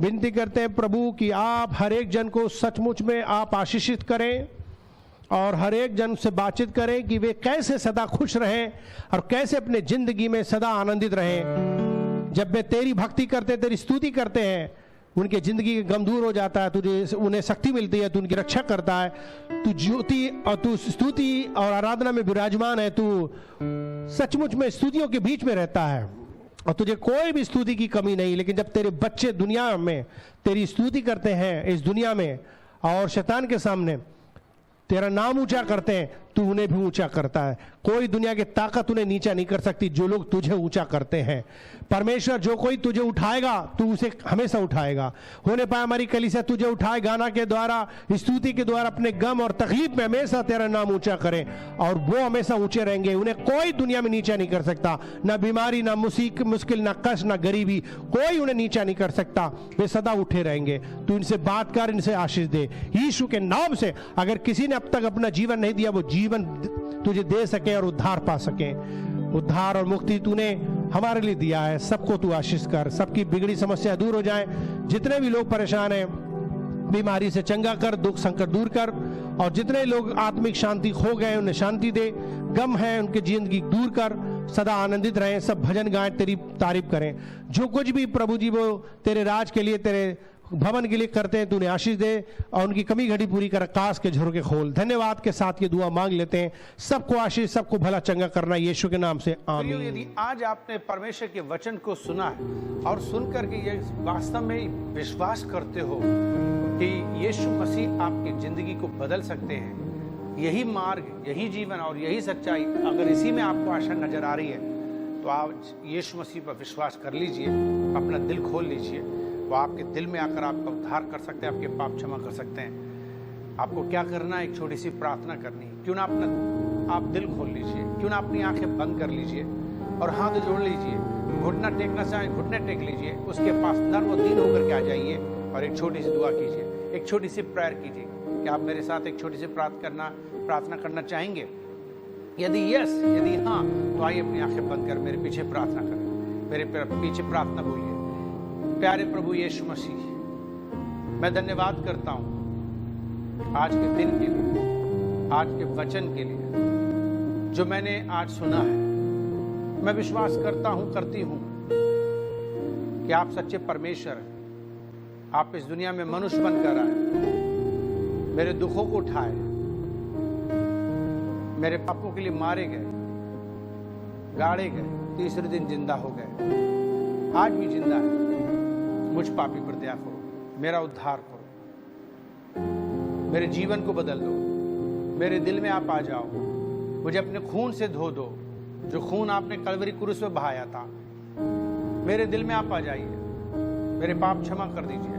विनती करते हैं प्रभु कि आप हर एक जन को सचमुच में आप आशीषित करें और हर एक जन से बातचीत करें कि वे कैसे सदा खुश रहें और कैसे अपने जिंदगी में सदा आनंदित रहें। जब वे तेरी भक्ति करते, तेरी स्तुति करते हैं, उनके जिंदगी का गम दूर हो जाता है, तुझे उन्हें शक्ति मिलती है, तू उनकी रक्षा करता है, तू ज्योति और तू स्तुति और आराधना में विराजमान है, तू सचमुच में स्तुतियों के बीच में रहता है और तुझे कोई भी स्तुति की कमी नहीं। लेकिन जब तेरे बच्चे दुनिया में तेरी स्तुति करते हैं, इस दुनिया में और शैतान के सामने तेरा नाम ऊंचा करते हैं, तू उन्हें भी ऊंचा करता है। कोई दुनिया की ताकत उन्हें नीचा नहीं कर सकती जो लोग तुझे ऊंचा करते हैं। परमेश्वर जो कोई तुझे उठाएगा तू उसे हमेशा उठाएगा। होने पाए हमारी कलीसिया तुझे उठाए, गाना के द्वारा, स्तुति के द्वारा अपने गम और तकलीफ में हमेशा तेरा नाम ऊंचा करें, और वो हमेशा ऊंचे रहेंगे। उन्हें कोई दुनिया में नीचा नहीं कर सकता, ना बीमारी, ना मुश्किल, ना कष्ट, ना गरीबी, कोई उन्हें नीचा नहीं कर सकता। वे सदा उठे रहेंगे। तू इनसे बात कर, इनसे आशीष दे यीशु के नाम से। अगर किसी ने अब तक अपना जीवन नहीं दिया, वो जीवन तुझे दे सके और उद्धार पा सके। उद्धार और मुक्ति तूने हमारे लिए दिया है। सबको तू आशीष कर, सबकी बिगड़ी समस्या दूर हो जाए। जितने भी लोग परेशान हैं, बीमारी से चंगा कर, दुख संकट दूर कर, और जितने लोग आत्मिक शांति खो गए उन्हें शांति दे, गम है उनकी जिंदगी दूर कर, सदा आनंदित रहें, सब भजन गाएं, तेरी तारीफ करें। जो कुछ भी प्रभु जी वो तेरे राज के लिए, तेरे भवन के लिए करते हैं, तूने आशीष दे और उनकी कमी घड़ी पूरी कर, आकाश के झरोखे खोल। धन्यवाद के साथ ये दुआ मांग लेते हैं। सबको आशीष, सबको भला चंगा करना यीशु के नाम से, आमीन। यदि आज आपने परमेश्वर के वचन को सुना है और सुनकर के ये वास्तव में विश्वास करते हो कि यीशु मसीह आपकी जिंदगी को बदल सकते हैं, यही मार्ग, यही जीवन और यही सच्चाई, अगर इसी में आपको आशा नजर आ रही है, तो आज यीशु मसीह पर विश्वास कर लीजिए, अपना दिल खोल लीजिए। वो आपके दिल में आकर आपका उद्धार कर सकते हैं, आपके पाप क्षमा कर सकते हैं। आपको क्या करना है? एक छोटी सी प्रार्थना करनी है। क्यों ना आप दिल खोल लीजिए, क्यों ना अपनी आंखें बंद कर लीजिए और हाथ जोड़ लीजिए। घुटना टेकना चाहें घुटने टेक लीजिए, उसके पास नर्म और दीन होकर के आ जाइए और एक छोटी सी दुआ कीजिए, एक छोटी सी प्रेयर कीजिए। क्या आप मेरे साथ एक छोटी सी प्रार्थना करना चाहेंगे? यदि यदि हाँ, तो आइए अपनी आंखें बंद कर मेरे पीछे प्रार्थना करें। मेरे पीछे प्रार्थना बोलिए। प्यारे प्रभु यीशु मसीह, मैं धन्यवाद करता हूं आज के दिन के लिए, आज के वचन के लिए जो मैंने आज सुना है। मैं विश्वास करती हूं कि आप सच्चे परमेश्वर हैं। आप इस दुनिया में मनुष्य बनकर आए, मेरे दुखों को उठाए, मेरे पापों के लिए मारे गए, गाड़े गए, तीसरे दिन जिंदा हो गए, आज भी जिंदा है। मुझ पापी पर दया करो, मेरा उद्धार करो, मेरे जीवन को बदल दो, मेरे दिल में आप आ जाओ, मुझे अपने खून से धो दो, जो खून आपने कलवरी क्रूस में बहाया था। मेरे दिल में आप आ जाइए, मेरे पाप क्षमा कर दीजिए,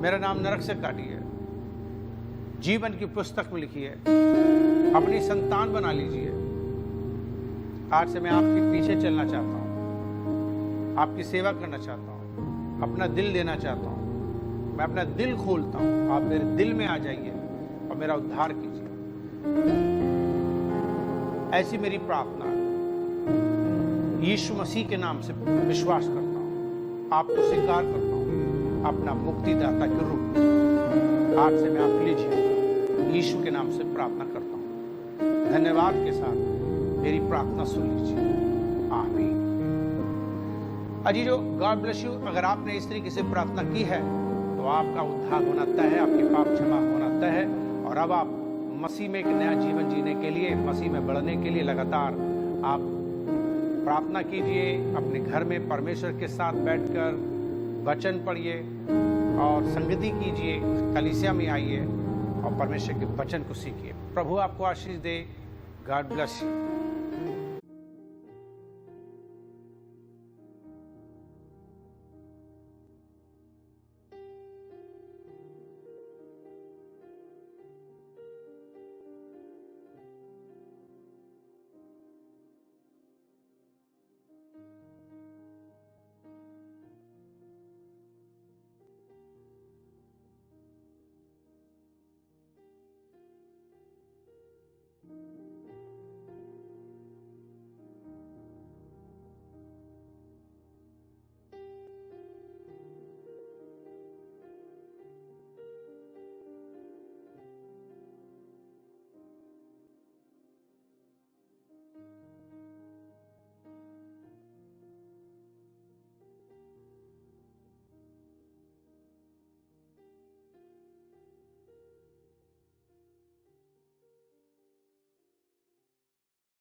मेरा नाम नरक से काटिए, जीवन की पुस्तक में लिखिए, अपनी संतान बना लीजिए। आज से मैं आपके पीछे चलना चाहता हूँ, आपकी सेवा करना चाहता हूँ, अपना दिल देना चाहता हूँ। मैं अपना दिल खोलता हूँ, आप मेरे दिल में आ जाइए और मेरा उद्धार कीजिए। ऐसी मेरी प्रार्थना यीशु मसीह के नाम से विश्वास करता हूँ, आपको स्वीकार करता हूँ अपना मुक्तिदाता के रूप में। आज से मैं आप लीजिए, यीशु के नाम से प्रार्थना करता हूँ। धन्यवाद के साथ मेरी प्रार्थना सुन लीजिए, आमीन। अजीजों, गॉड ब्लेस यू। अगर आपने इस तरीके से प्रार्थना की है तो आपका उद्धार होना तय है, आपके पाप क्षमा होना तय है, और अब आप मसीह में एक नया जीवन जीने के लिए, मसीह में बढ़ने के लिए लगातार आप प्रार्थना कीजिए। अपने घर में परमेश्वर के साथ बैठकर वचन पढ़िए और संगति कीजिए, कलीसिया में आइए और परमेश्वर के वचन को सीखिए। प्रभु आपको आशीष दे। God bless you.